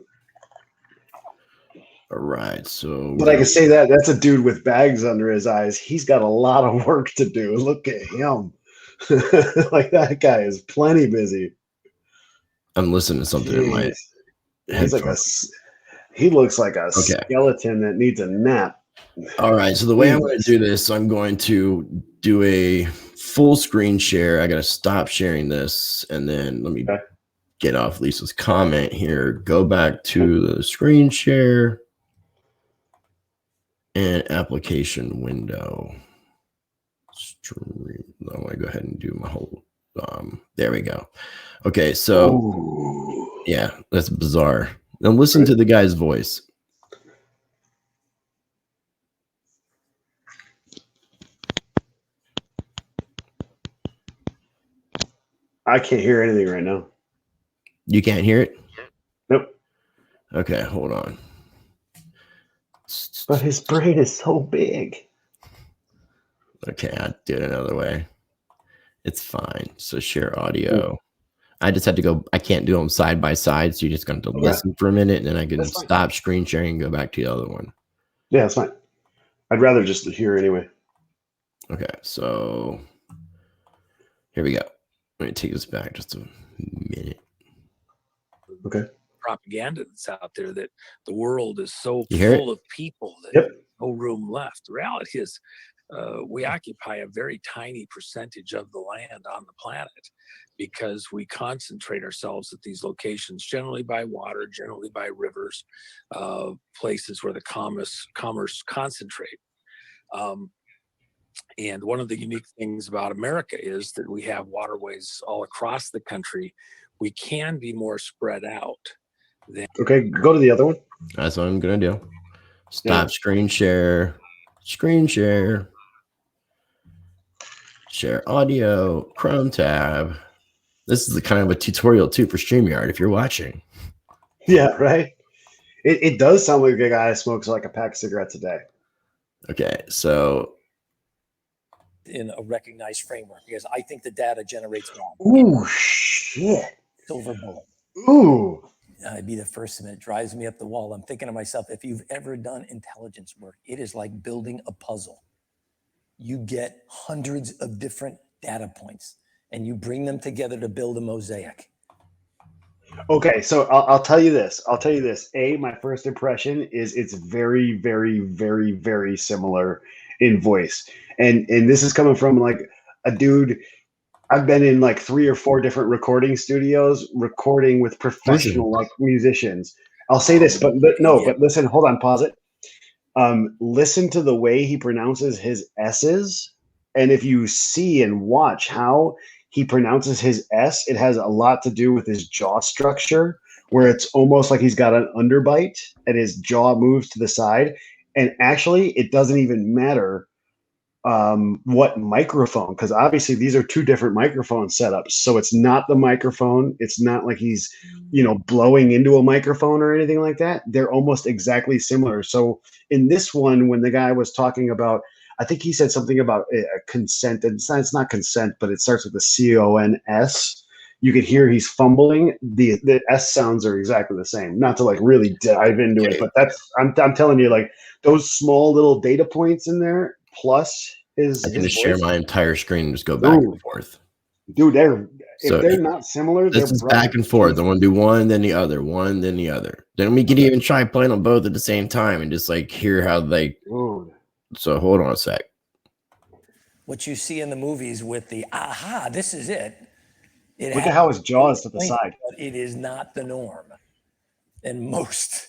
All right. So, But I can say that's a dude with bags under his eyes. He's got a lot of work to do. Look at him. Like that guy is plenty busy. I'm listening to something in my Jeez. He's like headphones. he looks like a Okay. skeleton that needs a nap. All right. So the way I'm going to do this, I'm going to do a full screen share. I got to stop sharing this, and then let me get off Lisa's comment here. Go back to the screen share and application window. Stream. I want to go ahead and do my whole. There we go. Okay. So yeah, that's bizarre. Now listen to the guy's voice. I can't hear anything right now. You can't hear it? Nope. Okay, hold on. But his brain is so big. Okay, I'll do it another way. It's fine. So share audio. I just had to go. I can't do them side by side. So you're just going to listen for a minute, and then I can stop screen sharing and go back to the other one. Yeah, that's fine. I'd rather just hear anyway. Okay, so here we go. Let me take this back just a minute. Okay. Propaganda that's out there that the world is so full of people that there's no room left. The reality is we occupy a very tiny percentage of the land on the planet because we concentrate ourselves at these locations, generally by water, generally by rivers, places where the commerce concentrate. And one of the unique things about America is that we have waterways all across the country. We can be more spread out. Okay, go to the other one. That's what I'm going to do. Stop screen share. Screen share. Share audio. Chrome tab. This is the kind of a tutorial too for StreamYard if you're watching. Yeah, right. It does sound like a guy smokes like a pack of cigarettes a day. Okay, so in a recognized framework, because I think the data generates wrong. Ooh, shit. Silver bullet. Ooh. I'd be the first and it drives me up the wall. I'm thinking to myself, if you've ever done intelligence work, it is like building a puzzle. You get hundreds of different data points and you bring them together to build a mosaic. Okay, so I'll tell you this. My first impression is it's very, very, very, very similar in voice. And this is coming from like a dude. I've been in like 3 or 4 different recording studios, recording with professional like musicians. I'll say this, but listen, hold on, pause it. Listen to the way he pronounces his S's. And if you see and watch how he pronounces his S, it has a lot to do with his jaw structure, where it's almost like he's got an underbite and his jaw moves to the side. And actually, it doesn't even matter what microphone, because obviously these are 2 different microphone setups. So it's not the microphone. It's not like he's, blowing into a microphone or anything like that. They're almost exactly similar. So in this one, when the guy was talking about, I think he said something about consent, and it's not consent, but it starts with the CONS. You could hear he's fumbling. The S sounds are exactly the same. Not to like really dive into it, but I'm telling you, like those small little data points in there, plus his. I can just share my entire screen and just go back and forth. Dude, if they're not similar, this is back and forth. I want to do one, then the other, one, then the other. Then we can even try playing them both at the same time and just like hear how they. Dude. So hold on a sec. What you see in the movies with the aha, this is it. Look at how his jaw is to the side. But it is not the norm. And most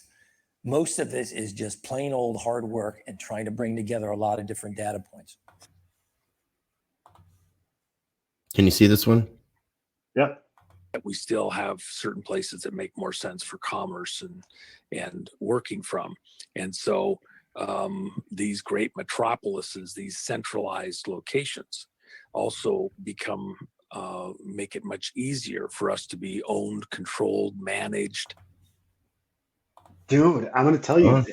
of this is just plain old hard work and trying to bring together a lot of different data points. Can you see this one? Yep. We still have certain places that make more sense for commerce and working from. And so these great metropolises, these centralized locations also make it much easier for us to be owned, controlled, managed. Dude, I'm going to tell you,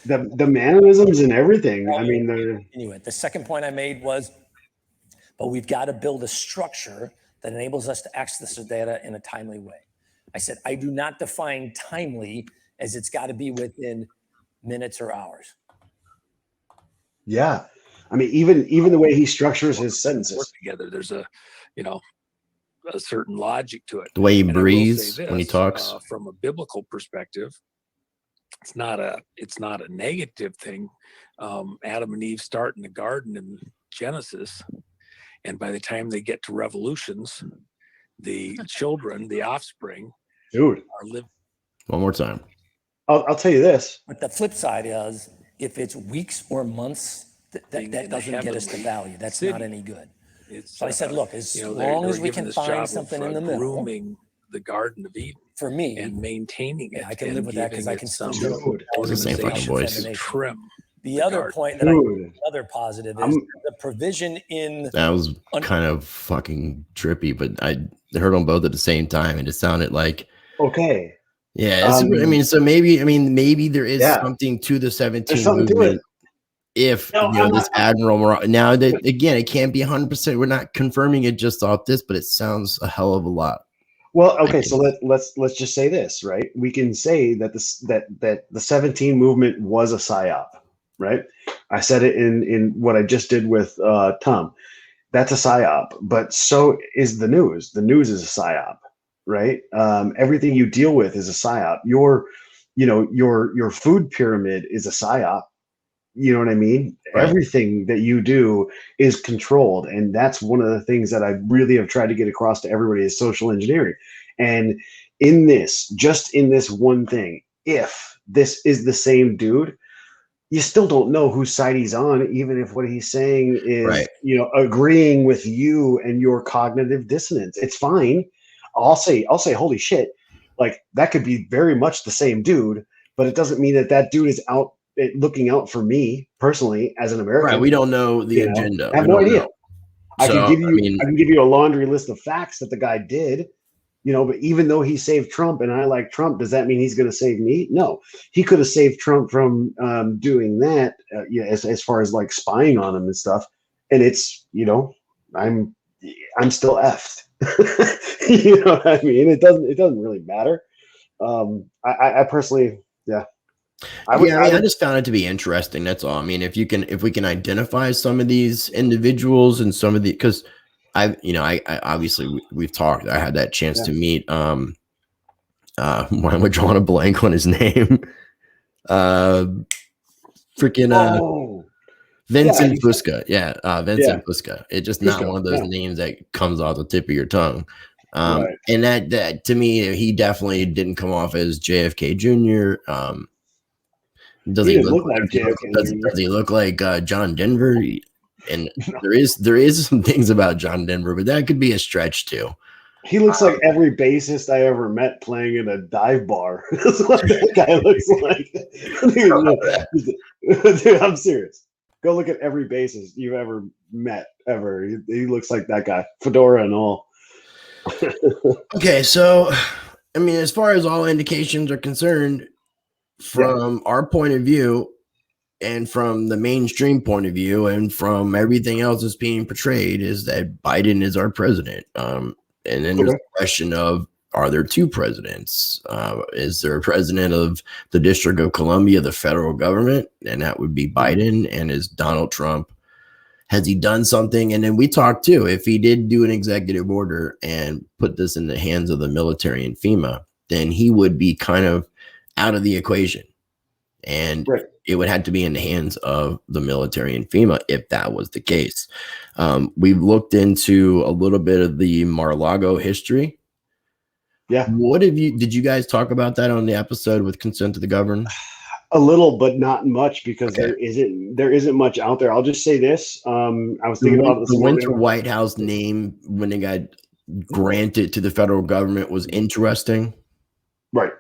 the mannerisms and everything. I mean, Anyway, the second point I made was, but we've got to build a structure that enables us to access the data in a timely way. I said, I do not define timely as it's got to be within minutes or hours. yeah. I mean, even the way he structures his Work sentences. together. There's a certain logic to it. The way he And I will breathes say when he this, talks. from a biblical perspective, it's not a negative thing. Adam and Eve start in the garden in Genesis, and by the time they get to Revolutions, the children, the offspring, Dude, are living. One more time. I'll tell you this. But the flip side is, if it's weeks or months, that doesn't get us to value. That's city. not any good. It's, So I said, look, as they're long as we given can this find job something of, in the middle, grooming the Garden of Eden for me, and maintaining it. yeah, I can and live with that because giving I it can still some do Dude, it's the same fucking voice. to trim. The the other garden. point that Dude, another positive is the provision in That was kind of fucking trippy, but I heard them both at the same time, and it sounded like okay. yeah. I mean, so maybe there is something to the 17 There's something to movement. it. If No, this Admiral now that again, it can't be 100%. We're not confirming it just off this, but it sounds a hell of a lot. Well, okay, so let's just say this, right? We can say that that the 17 movement was a psyop, right? I said it in what I just did with Tom. That's a psyop, but so is the news. The news is a psyop, right? Everything you deal with is a psyop. Your food pyramid is a psyop. You know what I mean? Right. Everything that you do is controlled. And that's one of the things that I really have tried to get across to everybody is social engineering. And just in this one thing, if this is the same dude, you still don't know whose side he's on, even if what he's saying is, Right. agreeing with you and your cognitive dissonance. It's fine. I'll say, holy shit, like that could be very much the same dude, but it doesn't mean that dude is out looking out for me personally as an American. Right. We don't know the agenda. I have no idea. I can give you a laundry list of facts that the guy did, but even though he saved Trump and I like Trump, does that mean he's going to save me? No, he could have saved Trump from doing that, as far as like spying on him and stuff. And it's, I'm still effed. You know what I mean? It doesn't really matter. I personally, yeah. I just found it to be interesting. That's all. I mean, if we can identify some of these individuals and some of the, because I obviously we've talked. I had that chance to meet. Why am I drawing a blank on his name? Vincent Fusca. Yeah, Vincent Fusca. It's just not one of those names that comes off the tip of your tongue. Right. And that to me, he definitely didn't come off as JFK Jr. Does he look like JFK? Does he look like John Denver? And there is some things about John Denver, but that could be a stretch too. He looks like every bassist I ever met playing in a dive bar. That's what that guy looks like. Dude, I'm serious. Go look at every bassist you've ever met ever. He looks like that guy, fedora and all. Okay, so I mean, as far as all indications are concerned, from our point of view, and from the mainstream point of view, and from everything else that's being portrayed, is that Biden is our president. And then there's the question of, are there two presidents? Is there a president of the District of Columbia, the federal government? And that would be Biden. And is Donald Trump, has he done something? And then we talked too, if he did do an executive order and put this in the hands of the military and FEMA, then he would be kind of out of the equation. And it would have to be in the hands of the military and FEMA if that was the case. We've looked into a little bit of the Mar-a-Lago history. Yeah. Did you guys talk about that on the episode with Consent to the Governed? A little, but not much, because there isn't much out there. I'll just say this. I was thinking about this. The Winter White House name, when it got granted to the federal government, was interesting. Right.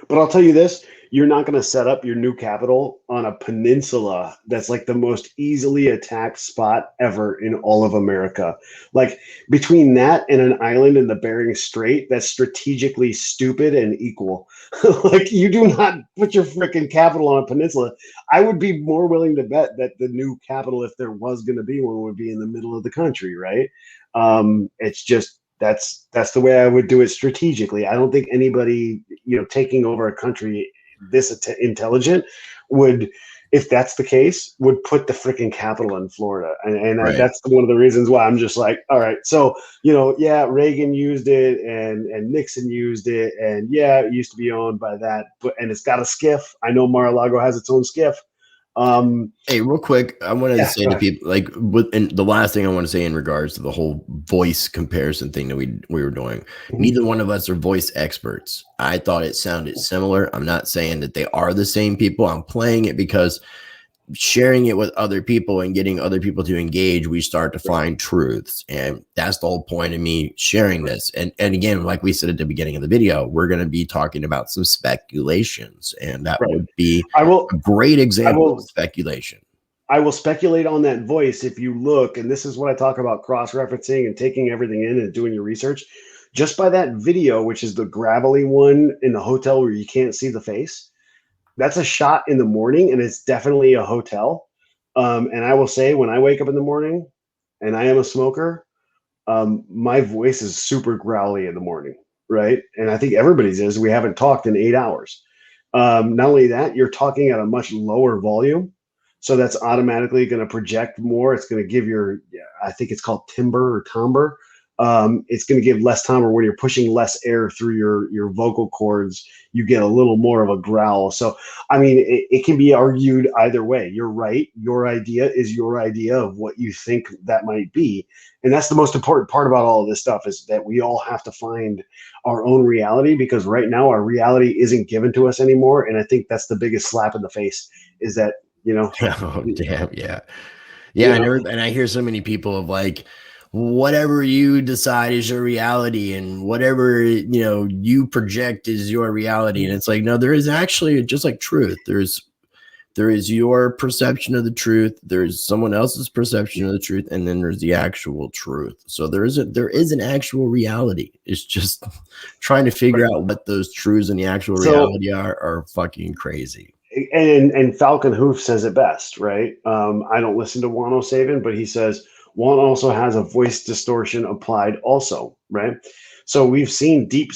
But I'll tell you this, you're not going to set up your new capital on a peninsula that's like the most easily attacked spot ever in all of America. Like between that and an island in the Bering Strait, that's strategically stupid and equal. Like you do not put your freaking capital on a peninsula. I would be more willing to bet that the new capital, if there was going to be one, would be in the middle of the country, right? It's just that's the way I would do it strategically. I don't think anybody, taking over a country this intelligent would, if that's the case, would put the freaking capital in Florida. And Right. that's one of the reasons why I'm just like, all right, so, yeah, Reagan used it and Nixon used it. And yeah, it used to be owned by that, and it's got a skiff. I know Mar-a-Lago has its own skiff. Hey, real quick, I want to say go to ahead. people, and the last thing I want to say in regards to the whole voice comparison thing that we were doing, Mhm. neither one of us are voice experts. I thought it sounded similar. I'm not saying that they are the same people. I'm playing it because sharing it with other people and getting other people to engage, we start to find truths. And that's the whole point of me sharing this. And again, like we said at the beginning of the video, we're going to be talking about some speculations, and that Right. would be I will a great example will- of speculation. I will speculate on that voice if you look, and this is what I talk about cross-referencing and taking everything in and doing your research. Just by that video, which is the gravelly one in the hotel where you can't see the face, that's a shot in the morning, and it's definitely a hotel. And I will say, when I wake up in the morning and I am a smoker, my voice is super growly in the morning, right? And I think everybody's is. We haven't talked in 8 hours. Not only that, you're talking at a much lower volume. So that's automatically going to project more. It's going to give I think it's called timbre or timbre. It's going to give less timbre when you're pushing less air through your vocal cords. You get a little more of a growl. So, I mean, it can be argued either way. You're right. Your idea is your idea of what you think that might be. And that's the most important part about all of this stuff, is that we all have to find our own reality, because right now our reality isn't given to us anymore. And I think that's the biggest slap in the face, is that, Oh, damn. Yeah. Yeah. And I hear so many people of like, whatever you decide is your reality, and whatever, you project is your reality. And it's like, no, there is actually, just like truth. There is your perception of the truth. There's someone else's perception of the truth. And then there's the actual truth. So there is an actual reality. It's just trying to figure out what those truths and the actual reality are fucking crazy. And Falcon Hoof says it best, right? I don't listen to Wano Saban, but he says Juan also has a voice distortion applied also, right? So we've seen deep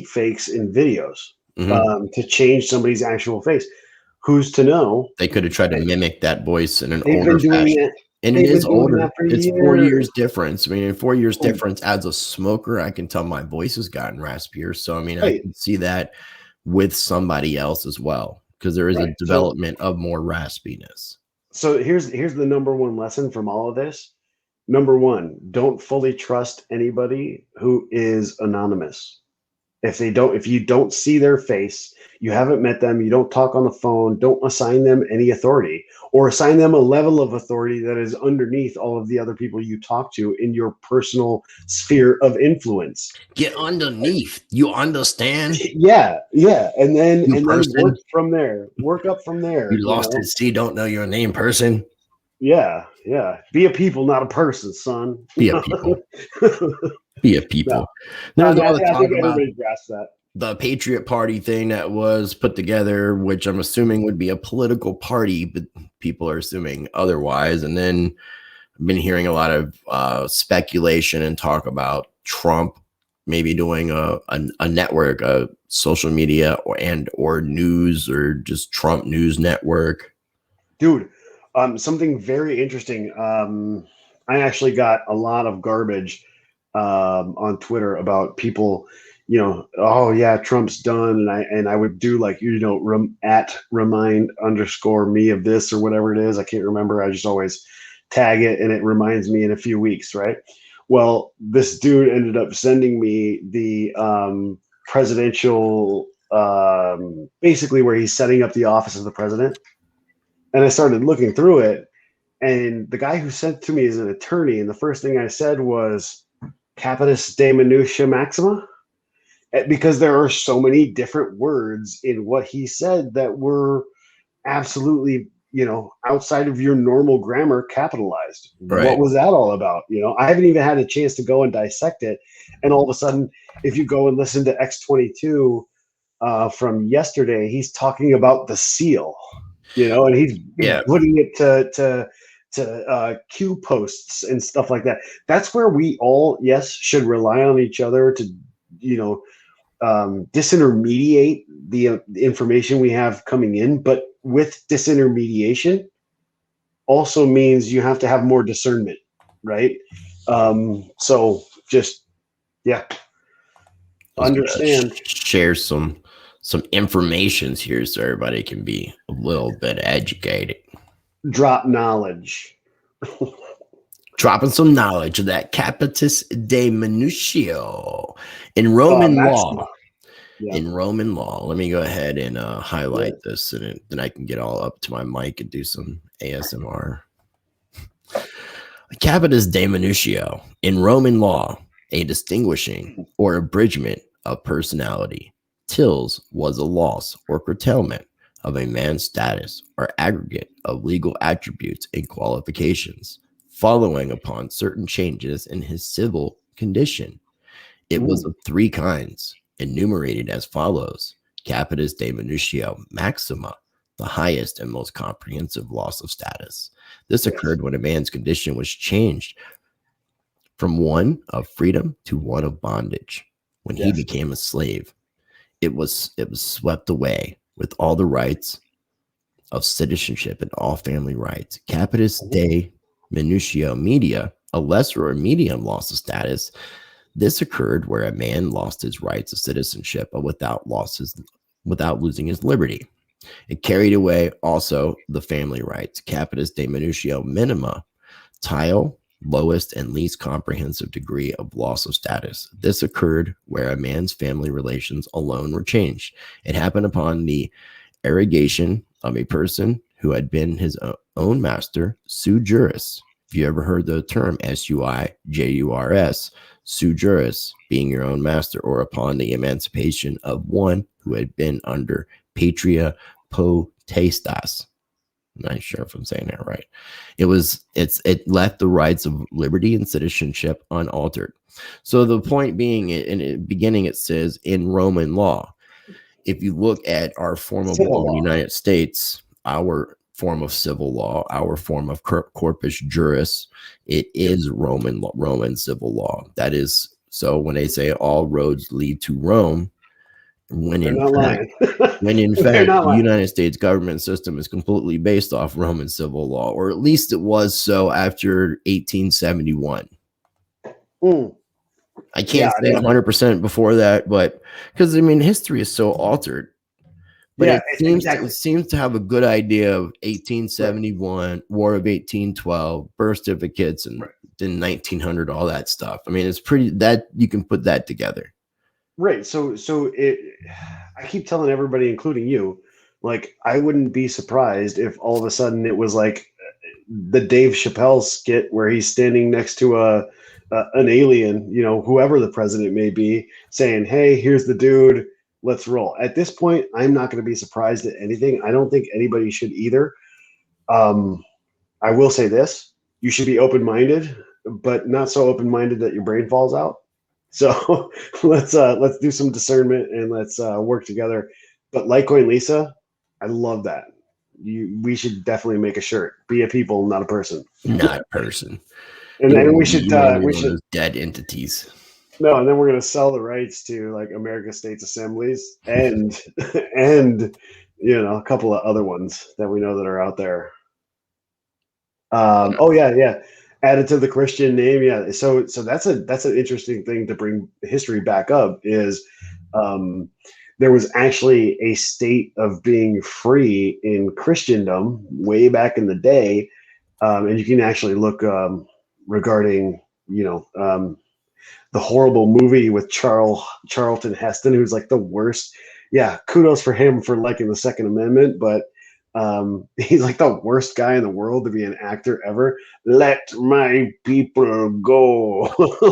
fakes in videos to change somebody's actual face. Who's to know? They could have tried to mimic that voice in an They've older been doing fashion. it. And They've it is been doing older. that for It's 4 years. years difference. I mean, in 4 years difference, as a smoker, I can tell my voice has gotten raspier. So, I mean, I Right. can see that with somebody else as well, because there is a Right. development of more raspiness. So here's the number one lesson from all of this. Number one, don't fully trust anybody who is anonymous. If you don't see their face, you haven't met them, you don't talk on the phone, don't assign them any authority, or assign them a level of authority that is underneath all of the other people you talk to in your personal sphere of influence. Get underneath. You understand? Yeah. And then person. work from there. Work up from there. You lost at sea, don't know your name, person. Yeah. Be a people, not a person, son. Be a people. Be a people. No. There's all the I talk think about everybody grasps that. the Patriot Party thing that was put together, which I'm assuming would be a political party, but people are assuming otherwise. And then I've been hearing a lot of speculation and talk about Trump maybe doing a network, a social media or news, or just Trump News Network. Dude, something very interesting. I actually got a lot of garbage on Twitter about people, oh yeah, Trump's done, and I would do like remind underscore me of this or whatever it is. I can't remember. I just always tag it, and it reminds me in a few weeks, right? Well, this dude ended up sending me the presidential, basically where he's setting up the office of the president. And I started looking through it, and the guy who sent it to me is an attorney. And the first thing I said was "Capitis de minutia maxima," because there are so many different words in what he said that were absolutely, outside of your normal grammar capitalized. Right. What was that all about? I haven't even had a chance to go and dissect it. And all of a sudden, if you go and listen to X22 from yesterday, he's talking about the seal, and he's putting it to Q posts and stuff like that. That's where we all, yes, should rely on each other to, disintermediate the information we have coming in. But with disintermediation also means you have to have more discernment, right? So just, understand. Share some informations here so everybody can be a little bit educated. Drop knowledge. Dropping some knowledge of that capitis de minutio in Roman law. Yeah. In Roman law, let me go ahead and highlight this, and then I can get all up to my mic and do some ASMR. Capitis de minutio in Roman law, a distinguishing or abridgment of personality. Tils was a loss or curtailment of a man's status or aggregate of legal attributes and qualifications, following upon certain changes in his civil condition. It was of three kinds, enumerated as follows: capitis de minutio maxima, the highest and most comprehensive loss of status. This occurred when a man's condition was changed from one of freedom to one of bondage. When he became a slave, it was swept away with all the rights of citizenship and all family rights. Capitis de minutio media, a lesser or medium loss of status. This occurred where a man lost his rights of citizenship, but without losing his liberty. It carried away also the family rights. Capitis de minutio minima, tile, lowest and least comprehensive degree of loss of status. This occurred where a man's family relations alone were changed. It happened upon the arrogation of a person who had been his own master, sui juris. If you ever heard the term SUIJURS, sui juris, being your own master, or upon the emancipation of one who had been under patria potestas. I'm not sure if I'm saying that right. It left the rights of liberty and citizenship unaltered. So the point being, in the beginning, it says in Roman law. If you look at our form of law in the United States, our form of civil law, our form of corpus juris, it is Roman civil law. That is, so when they say all roads lead to Rome, when in fact the United States government system is completely based off Roman civil law, or at least it was so after 1871. I can't say 100% before that, but because history is so altered. But it seems to have a good idea of 1871, War of 1812, birth certificates, and then 1900, all that stuff. It's pretty that you can put that together. Right. So I keep telling everybody, including you, like, I wouldn't be surprised if all of a sudden it was like the Dave Chappelle skit where he's standing next to an alien, whoever the president may be, saying, "Hey, here's the dude. Let's roll." At this point, I'm not going to be surprised at anything. I don't think anybody should either. I will say this: you should be open-minded, but not so open-minded that your brain falls out. So let's do some discernment and let's work together. But Litecoin Lisa, I love that. We should definitely make a shirt. Be a people, not a person. Not a person. And then we should dead entities. No, and then we're gonna sell the rights to like America States Assemblies and a couple of other ones that we know that are out there. Added to the Christian name, yeah. So that's an interesting thing to bring history back up. Is there was actually a state of being free in Christendom way back in the day, and you can actually look regarding the horrible movie with Charlton Heston, who's like the worst. Yeah, kudos for him for liking the Second Amendment, but He's like the worst guy in the world to be an actor ever. Let my people go.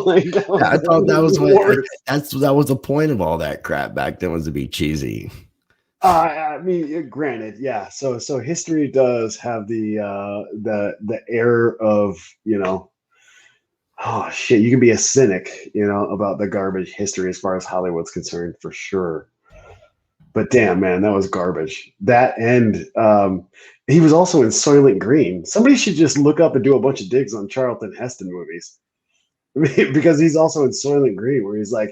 Like, I thought that was the what worst. that was the point of all that crap back then, was to be cheesy. I mean, granted, yeah. So history does have the air of, oh shit, you can be a cynic, about the garbage history as far as Hollywood's concerned, for sure. But damn, man, that was garbage. That and he was also in Soylent Green. Somebody should just look up and do a bunch of digs on Charlton Heston movies. Because he's also in Soylent Green, where he's like,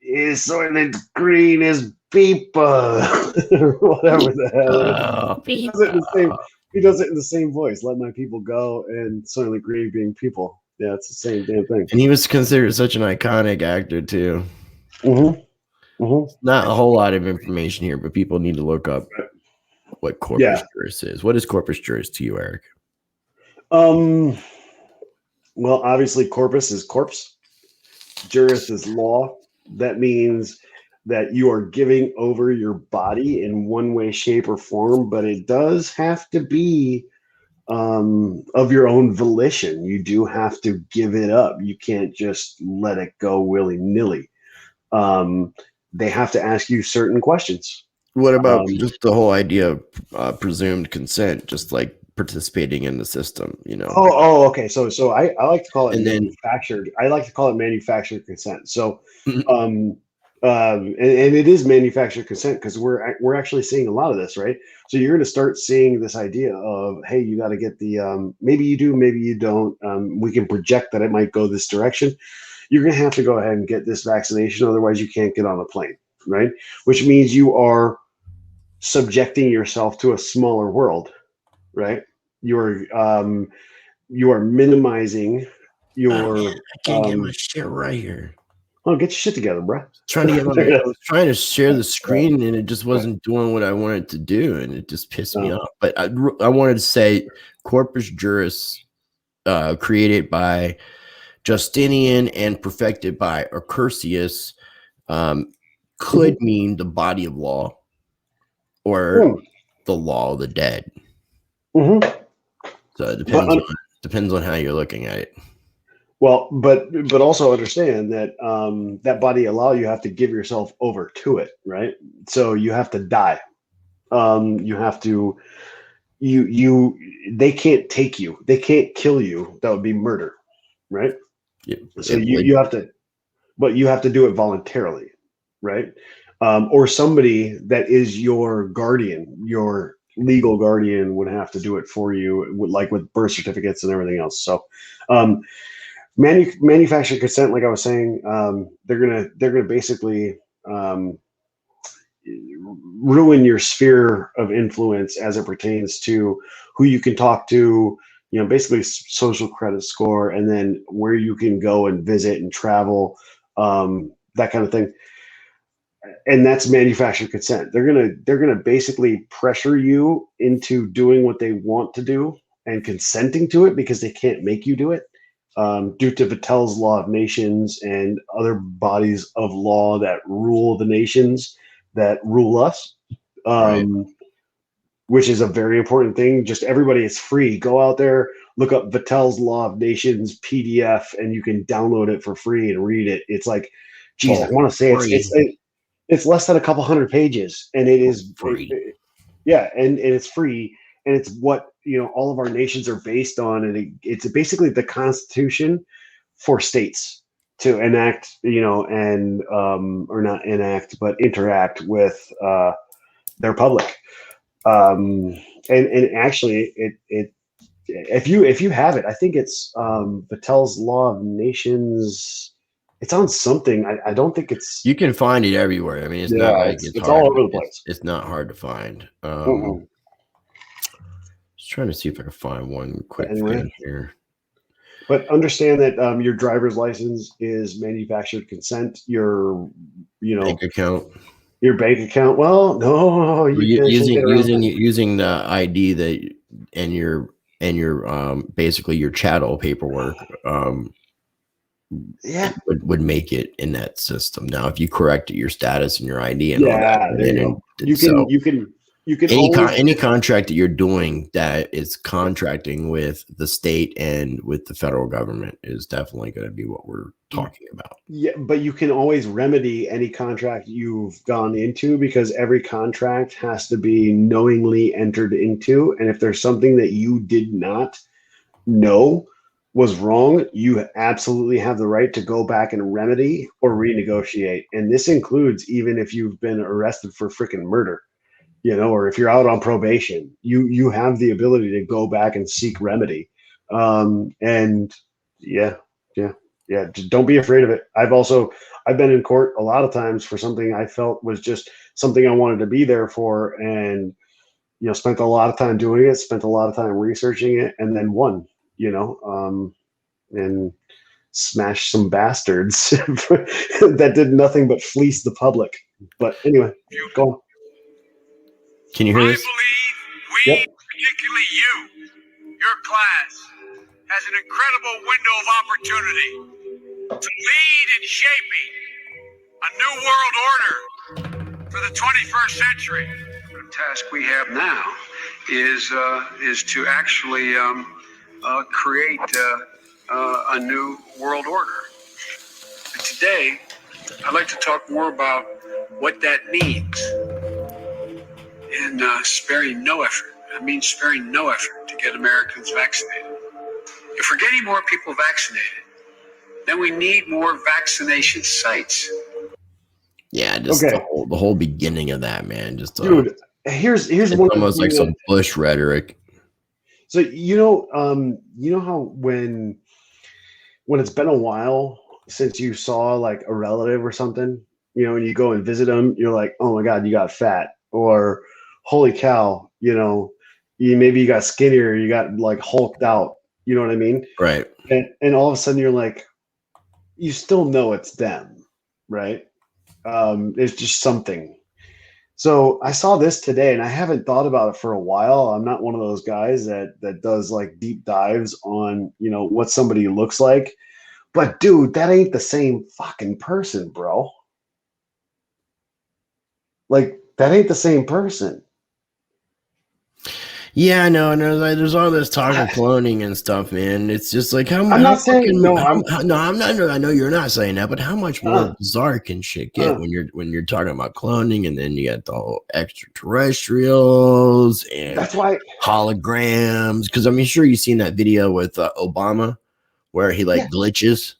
Soylent Green is people, or whatever the hell. He does it in the same. He does it in the same voice. Let my people go, and Soylent Green being people. Yeah, it's the same damn thing. And he was considered such an iconic actor too. Mm-hmm. Mm-hmm. Not a whole lot of information here, but people need to look up what corpus juris is. What is corpus juris to you, Eric? Well, obviously, corpus is corpse. Juris is law. That means that you are giving over your body in one way, shape, or form, but it does have to be of your own volition. You do have to give it up. You can't just let it go willy-nilly. They have to ask you certain questions. What about just the whole idea of presumed consent, just like participating in the system, Okay. So I like to call it manufactured. I like to call it manufactured consent. So and it is manufactured consent, because we're actually seeing a lot of this, right? So you're going to start seeing this idea of, hey, you got to get the maybe you do, maybe you don't. We can project that it might go this direction. You're going to have to go ahead and get this vaccination, otherwise you can't get on a plane, right? Which means you are subjecting yourself to a smaller world, right? You are minimizing your. I can't get my shit right here. Oh, get your shit together, bro. I was trying to share the screen, and it just wasn't doing what I wanted to do, and it just pissed me off. But I wanted to say corpus juris, created by Justinian and perfected by Accursius, could mean the body of law or the law of the dead. Mm-hmm. So it depends on how you're looking at it. Well, but also understand that that body of law, you have to give yourself over to it, right? So you have to die. You have to. They can't take you. They can't kill you. That would be murder, right? Yeah, so you have to, but you have to do it voluntarily, right? Or somebody that is your guardian, your legal guardian, would have to do it for you, like with birth certificates and everything else. So, manufactured consent, like I was saying, they're gonna basically ruin your sphere of influence as it pertains to who you can talk to. Basically social credit score, and then where you can go and visit and travel, that kind of thing. And that's manufactured consent. They're gonna basically pressure you into doing what they want to do and consenting to it, because they can't make you do it, due to Vattel's Law of Nations and other bodies of law that rule the nations that rule us. Right. Which is a very important thing. Just everybody is free. Go out there, look up Vattel's Law of Nations PDF, and you can download it for free and read it. It's like, geez, I want to say it's less than a couple hundred pages, and it is free. And it's free, and it's what all of our nations are based on, and it's basically the Constitution for states to enact, and or not enact, but interact with their public. And actually, it if you have it, I think it's Vattel's Law of Nations. It's on something. I don't think it's. You can find it everywhere. I mean, it's not like it's all over the place. It's not hard to find. Just trying to see if I can find one quick thing here. But understand that your driver's license is manufactured consent. Your bank account. Your bank account. Well, no, using the ID that and your basically your chattel paperwork would make it in that system. Now, if you corrected your status and your ID and all that, You can always any contract that you're doing that is contracting with the state and with the federal government is definitely going to be what we're talking about. Yeah, but you can always remedy any contract you've gone into, because every contract has to be knowingly entered into. And if there's something that you did not know was wrong, you absolutely have the right to go back and remedy or renegotiate. And this includes even if you've been arrested for freaking murder, or if you're out on probation, you have the ability to go back and seek remedy. And yeah, just don't be afraid of it. I've been in court a lot of times for something I felt was just something I wanted to be there for, and spent a lot of time doing it, spent a lot of time researching it, and then won. And smash some bastards that did nothing but fleece the public. But anyway, go on. Can you hear I us? believe we, particularly your class, has an incredible window of opportunity to lead in shaping a new world order for the 21st century. The task we have now is to actually create a new world order. And today, I'd like to talk more about what that means. And sparing no effort. I mean sparing no effort to get Americans vaccinated. If we're getting more people vaccinated, then we need more vaccination sites. Yeah, just the whole beginning of that, man. Just dude, here's it's one almost like some Bush rhetoric. So you know how when it's been a while since you saw like a relative or something, and you go and visit them, you're like, oh my God, you got fat, or holy cow, maybe you got skinnier, you got like hulked out, you know what I mean? Right. And all of a sudden you're like, you still know it's them, right? It's just something. So I saw this today, and I haven't thought about it for a while. I'm not one of those guys that does like deep dives on, what somebody looks like. But dude, that ain't the same fucking person, bro. Like, that ain't the same person. Yeah, no, and there's all this talk of cloning and stuff, man. It's just like I'm not saying no. I'm not. I know you're not saying that, but how much more bizarre can shit get when you're talking about cloning, and then you got the whole extraterrestrials and that's why holograms? Because I mean, sure, you've seen that video with Obama where he glitches.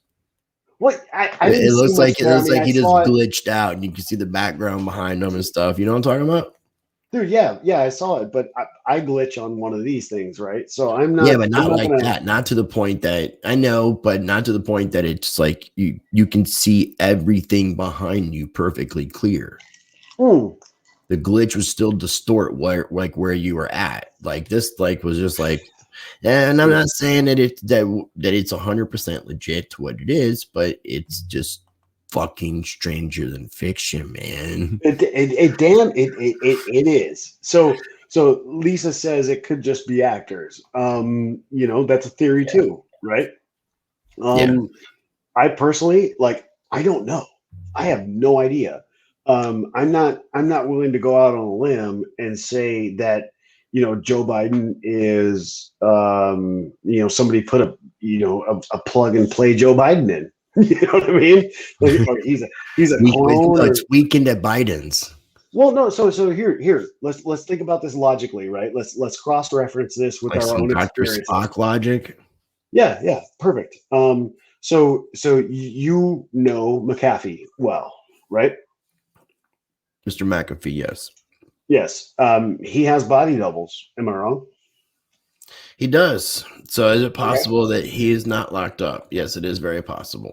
What it looks like he just glitched out, and you can see the background behind him and stuff. You know what I'm talking about? Dude, yeah, I saw it, but I glitch on one of these things, right? So I'm not. Yeah, but not like that. Not to the point that I know, but not to the point that it's like you can see everything behind you perfectly clear. The glitch was still distort where you were at. Like this, was just like, and I'm not saying that it's 100% legit to what it is, but it's just fucking stranger than fiction, man. It is. So Lisa says it could just be actors. That's a theory too, right? I personally, I don't know. I have no idea. I'm not willing to go out on a limb and say that Joe Biden is somebody put a plug and play Joe Biden in. You know what I mean? Or he's a clone. It's weakened at Biden's. Well, no. So here, let's think about this logically, right? Let's cross reference this with our own experience. Spock logic. Yeah, perfect. So McAfee well, right? Mr. McAfee, yes. Yes. He has body doubles. Am I wrong? He does. So is it possible that he is not locked up? Yes, it is very possible.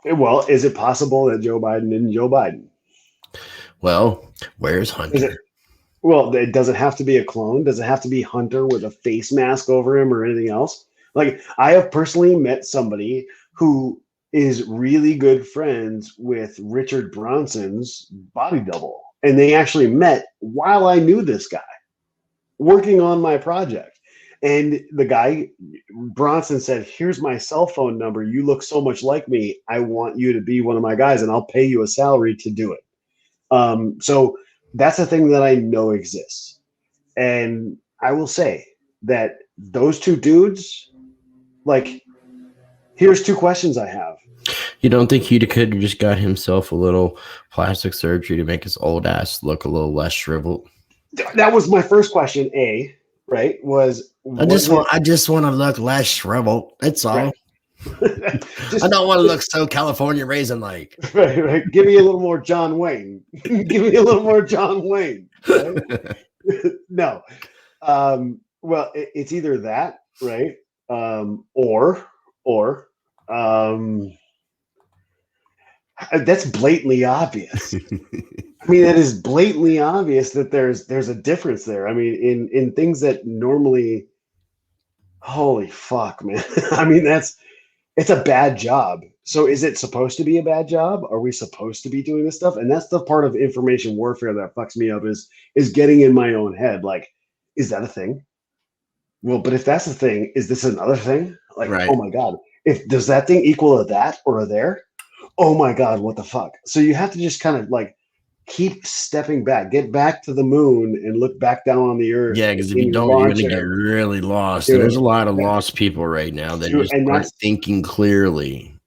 Well, is it possible that Joe Biden isn't Joe Biden? Well, where's Hunter? It doesn't have to be a clone. Does it have to be Hunter with a face mask over him or anything else? Like, I have personally met somebody who is really good friends with Richard Bronson's body double. And they actually met while I knew this guy working on my project. And the guy, Bronson, said, here's my cell phone number. You look so much like me. I want you to be one of my guys, and I'll pay you a salary to do it. So that's a thing that I know exists. And I will say that those two dudes, like, here's two questions I have. You don't think he could have just got himself a little plastic surgery to make his old ass look a little less shriveled? That was my first question. Right? Was I just want to look less shriveled. That's all. Right. I don't want to look so California raisin like. Right. Give me a little more John Wayne. Give me a little more John Wayne. Right? No. Well, it's either that, right? Or that's blatantly obvious. I mean, it is blatantly obvious that there's a difference there. I mean, in things that normally, holy fuck, man. I mean, it's a bad job. So is it supposed to be a bad job? Are we supposed to be doing this stuff? And that's the part of information warfare that fucks me up is getting in my own head. Like, is that a thing? Well, but if that's a thing, is this another thing? Like, right. Oh my God. Does that thing equal a that or a there? Oh my God, what the fuck? So you have to just kind of like keep stepping back, get back to the moon and look back down on the earth. Yeah, because if you don't, you're going to get really lost. There's a lot of lost people right now that just aren't thinking clearly.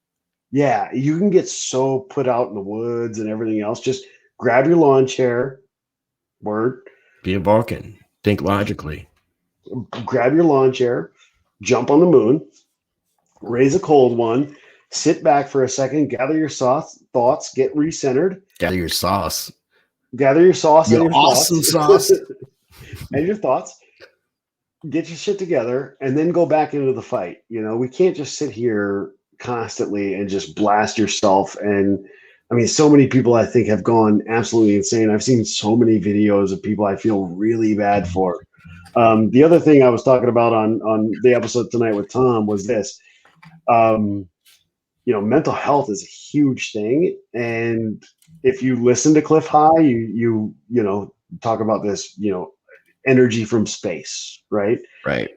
Yeah, you can get so put out in the woods and everything else. Just grab your lawn chair. Word. Be a Vulcan. Think logically. Grab your lawn chair, jump on the moon, raise a cold one, sit back for a second, gather your thoughts, get recentered. Gather your sauce. Gather your sauce and your awesome thoughts. sauce. And your thoughts. Get your shit together and then go back into the fight. You know, we can't just sit here constantly and just blast yourself. And I mean, so many people I think have gone absolutely insane. I've seen so many videos of people I feel really bad for. The other thing I was talking about on the episode tonight with Tom was this. You know, mental health is a huge thing. And if you listen to Cliff High, you know, talk about this, you know, energy from space, right? Right.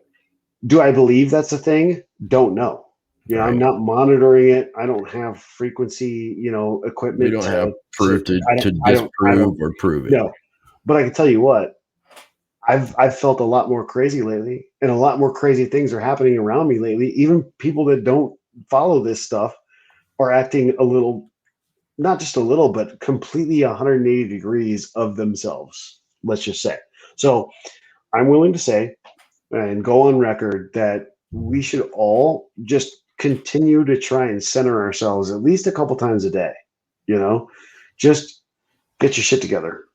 Do I believe that's a thing? Don't know. You know, I'm not monitoring it. I don't have frequency, you know, equipment. We don't have proof to disprove or prove it. No, but I can tell you what, I've felt a lot more crazy lately, and a lot more crazy things are happening around me lately. Even people that don't follow this stuff are acting a little, not just a little, but completely 180 degrees of themselves. Let's just say. So I'm willing to say and go on record that we should all just continue to try and center ourselves at least a couple times a day. You know, just get your shit together.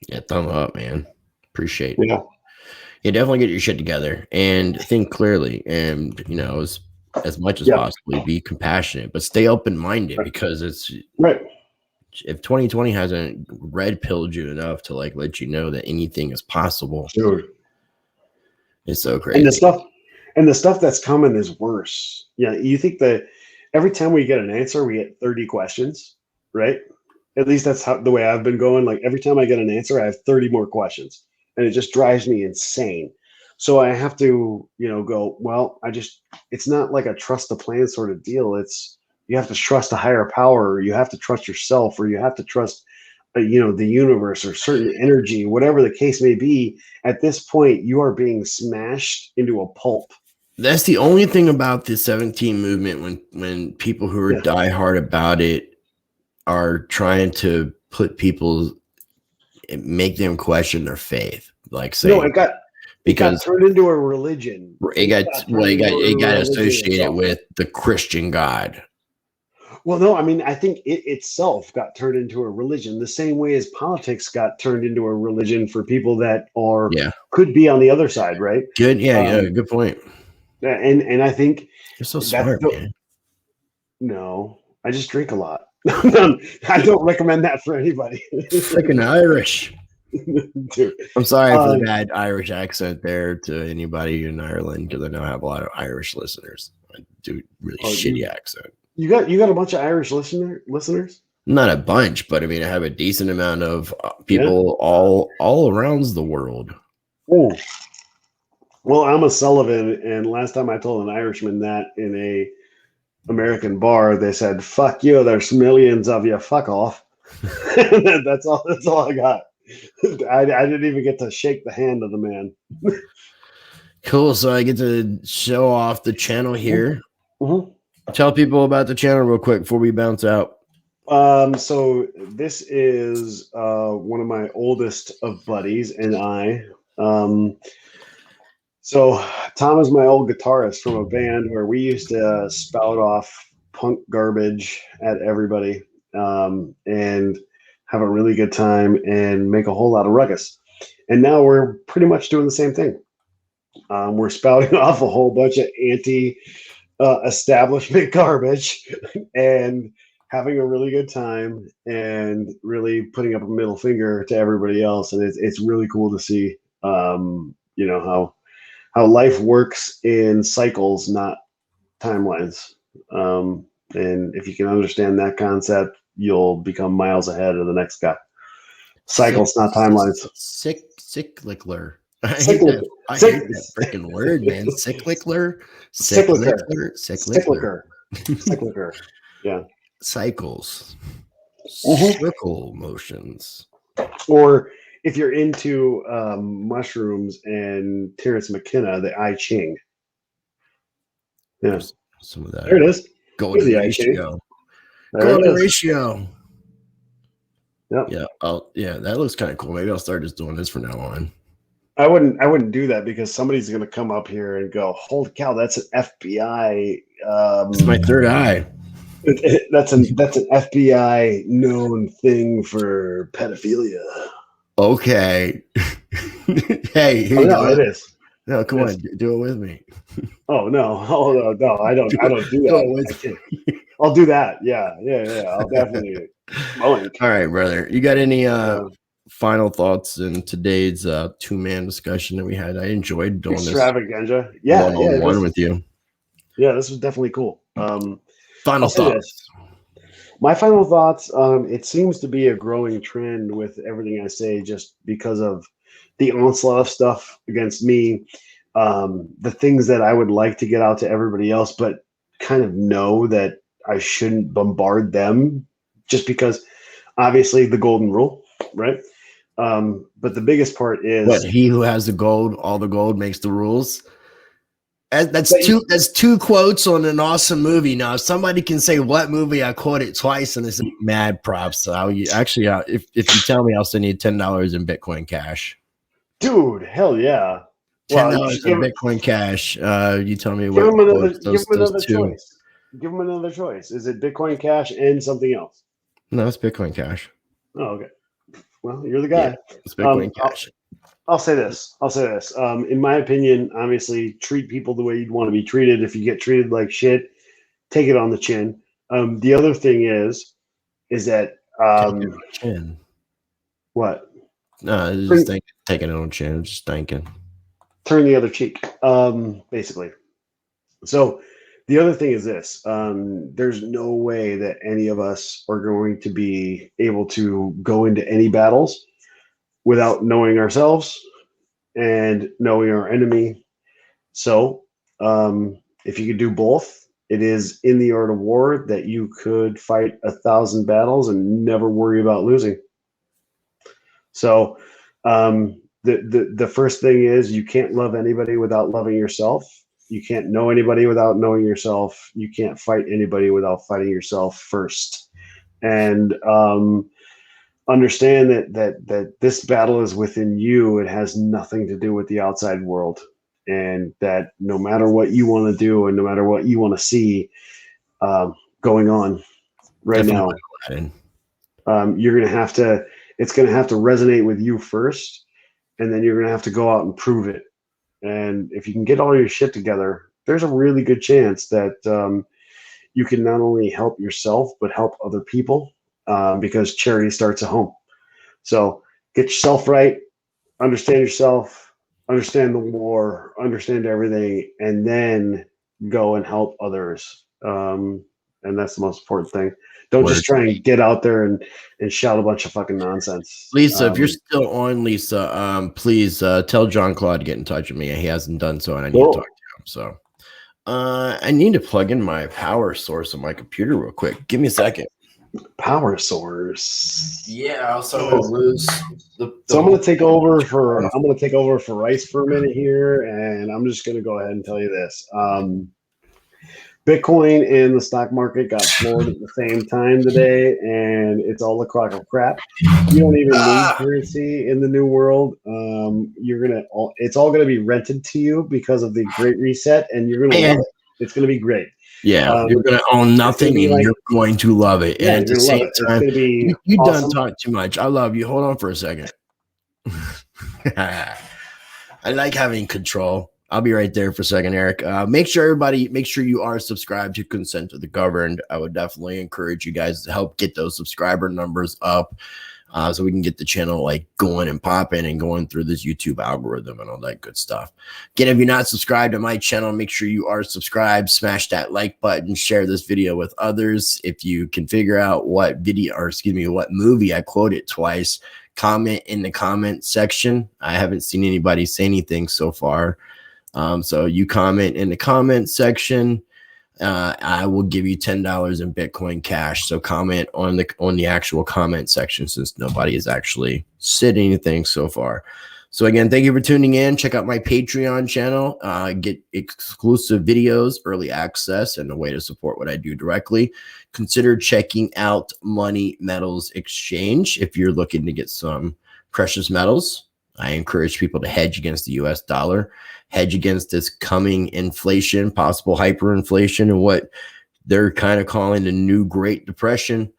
Yeah, thumb up, man. Appreciate it. Yeah. Yeah, definitely get your shit together and think clearly, and you know, as much as possibly be compassionate, but stay open-minded because it's right. If 2020 hasn't red pilled you enough to like let you know that anything is possible, sure. It's so crazy. And the stuff that's coming is worse. Yeah, you think that every time we get an answer, we get 30 questions, right? At least that's the way I've been going. Like every time I get an answer, I have 30 more questions, and it just drives me insane. So I have to, you know, go, well, it's not like a trust the plan sort of deal. It's, you have to trust a higher power, or you have to trust yourself, or you have to trust, you know, the universe or certain energy, whatever the case may be. At this point, you are being smashed into a pulp. That's the only thing about the 17 movement when people who are diehard about it are trying to put people, make them question their faith. Like saying, no, it got turned into a religion. It got associated with the Christian God. Well, no, I mean, I think it itself got turned into a religion the same way as politics got turned into a religion for people that could be on the other side, right? Good, good point. And I think you're so smart, man. No, I just drink a lot. I don't recommend that for anybody. Freaking Irish. Dude. I'm sorry for the bad Irish accent there to anybody in Ireland, because I know I have a lot of Irish listeners. I do really shitty accent. You got a bunch of Irish listeners? Not a bunch, but I mean, I have a decent amount of people all around the world. Oh, well, I'm a Sullivan, and last time I told an Irishman that in a American bar, they said, "Fuck you, there's millions of you, fuck off." That's all I got. I didn't even get to shake the hand of the man. Cool. So I get to show off the channel here. Mhm. Tell people about the channel real quick before we bounce out. So this is one of my oldest of buddies and I. So Tom is my old guitarist from a band where we used to spout off punk garbage at everybody and have a really good time and make a whole lot of ruckus. And now we're pretty much doing the same thing. We're spouting off a whole bunch of establishment garbage and having a really good time and really putting up a middle finger to everybody else. And it's really cool to see, you know, how life works in cycles, not timelines. And if you can understand that concept, you'll become miles ahead of the next guy. Cycles, not timelines. Cyclical. I hate that freaking word, man. Cyclical. Yeah. Cycles. Mhm. Circle motions. Or if you're into mushrooms and Terrence McKenna, the I Ching. Yeah. Some of that. There it is. Golden the ratio. There Golden it is. ratio. Yep. Yeah, that looks kind of cool. Maybe I'll start just doing this from now on. I wouldn't do that because somebody's going to come up here and go, "Holy cow, that's an FBI." It's my third eye. That's an FBI known thing for pedophilia. Okay. Hey, here you No, go. it is. No, come on, do it with me. Oh no, I don't do that. I'll do that. Yeah. I'll definitely. All right, brother. You got any final thoughts in today's two-man discussion that we had? I enjoyed doing extravaganza. this one-on-one with you. Yeah, this was definitely cool. Final thoughts. My final thoughts. It seems to be a growing trend with everything I say, just because of the onslaught of stuff against me, the things that I would like to get out to everybody else, but kind of know that I shouldn't bombard them, just because obviously the golden rule, right? But the biggest part is what he who has the gold, all the gold makes the rules. That's two quotes on an awesome movie. Now, if somebody can say what movie, I quote it twice, and it's mad props. So if you tell me, I'll send you $10 in Bitcoin Cash. Dude, hell yeah! $10 in Bitcoin Cash. You tell me what. Give him another choice. Give him another choice. Is it Bitcoin Cash and something else? No, it's Bitcoin Cash. Oh, okay. Well, you're the guy. Yeah, it's Bitcoin Cash. I'll say this. In my opinion, obviously, treat people the way you'd want to be treated. If you get treated like shit, take it on the chin. The other thing is that chin. What? No, just taking it on the chin. Just thinking. Turn the other cheek. Basically. So the other thing is this. There's no way that any of us are going to be able to go into any battles without knowing ourselves and knowing our enemy. So if you could do both, it is in the art of war that you could fight 1,000 battles and never worry about losing. So the first thing is you can't love anybody without loving yourself. You can't know anybody without knowing yourself. You can't fight anybody without fighting yourself first. And understand that this battle is within you. It has nothing to do with the outside world, and that no matter what you want to do and no matter what you want to see going on right now, you're going to have to. It's going to have to resonate with you first, and then you're going to have to go out and prove it. And if you can get all your shit together, there's a really good chance that you can not only help yourself but help other people. Because charity starts at home. So get yourself right, understand yourself, understand the war, understand everything, and then go and help others. And that's the most important thing. Don't just try and get out there and shout a bunch of fucking nonsense. Lisa, if you're still on, Lisa, please tell John Claude to get in touch with me. He hasn't done so, and I need to talk to him. So I need to plug in my power source on my computer real quick. Give me a second. Power source. Yeah, also gonna lose the So I'm whole- gonna take over for Rice for a minute here, and I'm just gonna go ahead and tell you this. Bitcoin and the stock market got floored at the same time today, and it's all a crock of crap. You don't even need currency in the new world. It's all gonna be rented to you because of the Great Reset, and you're gonna love it. It's gonna be great. Yeah, you're gonna own nothing and you're going to love it. Yeah, And at the you're gonna love same it. It's time, gonna be you awesome. done talk too much. I love you. Hold on for a second. I like having control. I'll be right there for a second, Eric. Make sure you are subscribed to Consent to the Governed. I would definitely encourage you guys to help get those subscriber numbers up, so we can get the channel like going and popping and going through this YouTube algorithm and all that good stuff. Again, if you're not subscribed to my channel, make sure you are subscribed. Smash that like button. Share this video with others. If you can figure out what movie I quoted twice, comment in the comment section. I haven't seen anybody say anything so far. So you comment in the comment section. I will give you $10 in Bitcoin Cash. So comment on the actual comment section, since nobody has actually said anything so far. So again, thank you for tuning in. Check out my Patreon channel. Get exclusive videos, early access, and a way to support what I do directly. Consider checking out Money Metals Exchange if you're looking to get some precious metals. I encourage people to hedge against the US dollar, hedge against this coming inflation, possible hyperinflation, and what they're kind of calling the new Great Depression.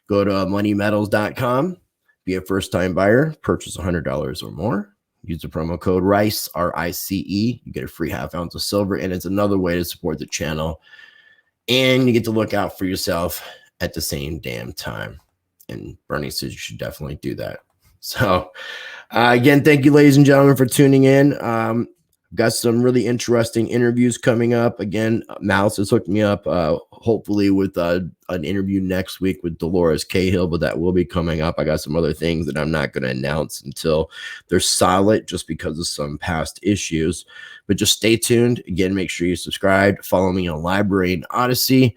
Go to moneymetals.com, be a first-time buyer, purchase $100 or more. Use the promo code RICE, R-I-C-E. You get a free half ounce of silver, and it's another way to support the channel. And you get to look out for yourself at the same damn time. And Bernie says you should definitely do that. So, again, thank you, ladies and gentlemen, for tuning in. Got some really interesting interviews coming up. Again, Mouse has hooked me up, hopefully with an interview next week with Dolores Cahill, but that will be coming up. I got some other things that I'm not going to announce until they're solid, just because of some past issues. But just stay tuned. Again, make sure you subscribe. Follow me on Library and Odyssey,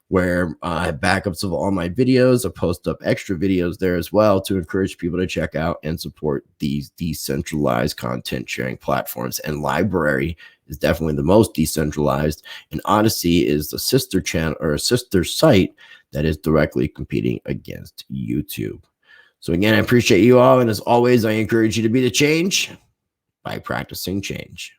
where I have backups of all my videos. I post up extra videos there as well to encourage people to check out and support these decentralized content sharing platforms. And Library is definitely the most decentralized, and Odyssey is the sister channel or a sister site that is directly competing against YouTube. So again, I appreciate you all, and as always, I encourage you to be the change by practicing change.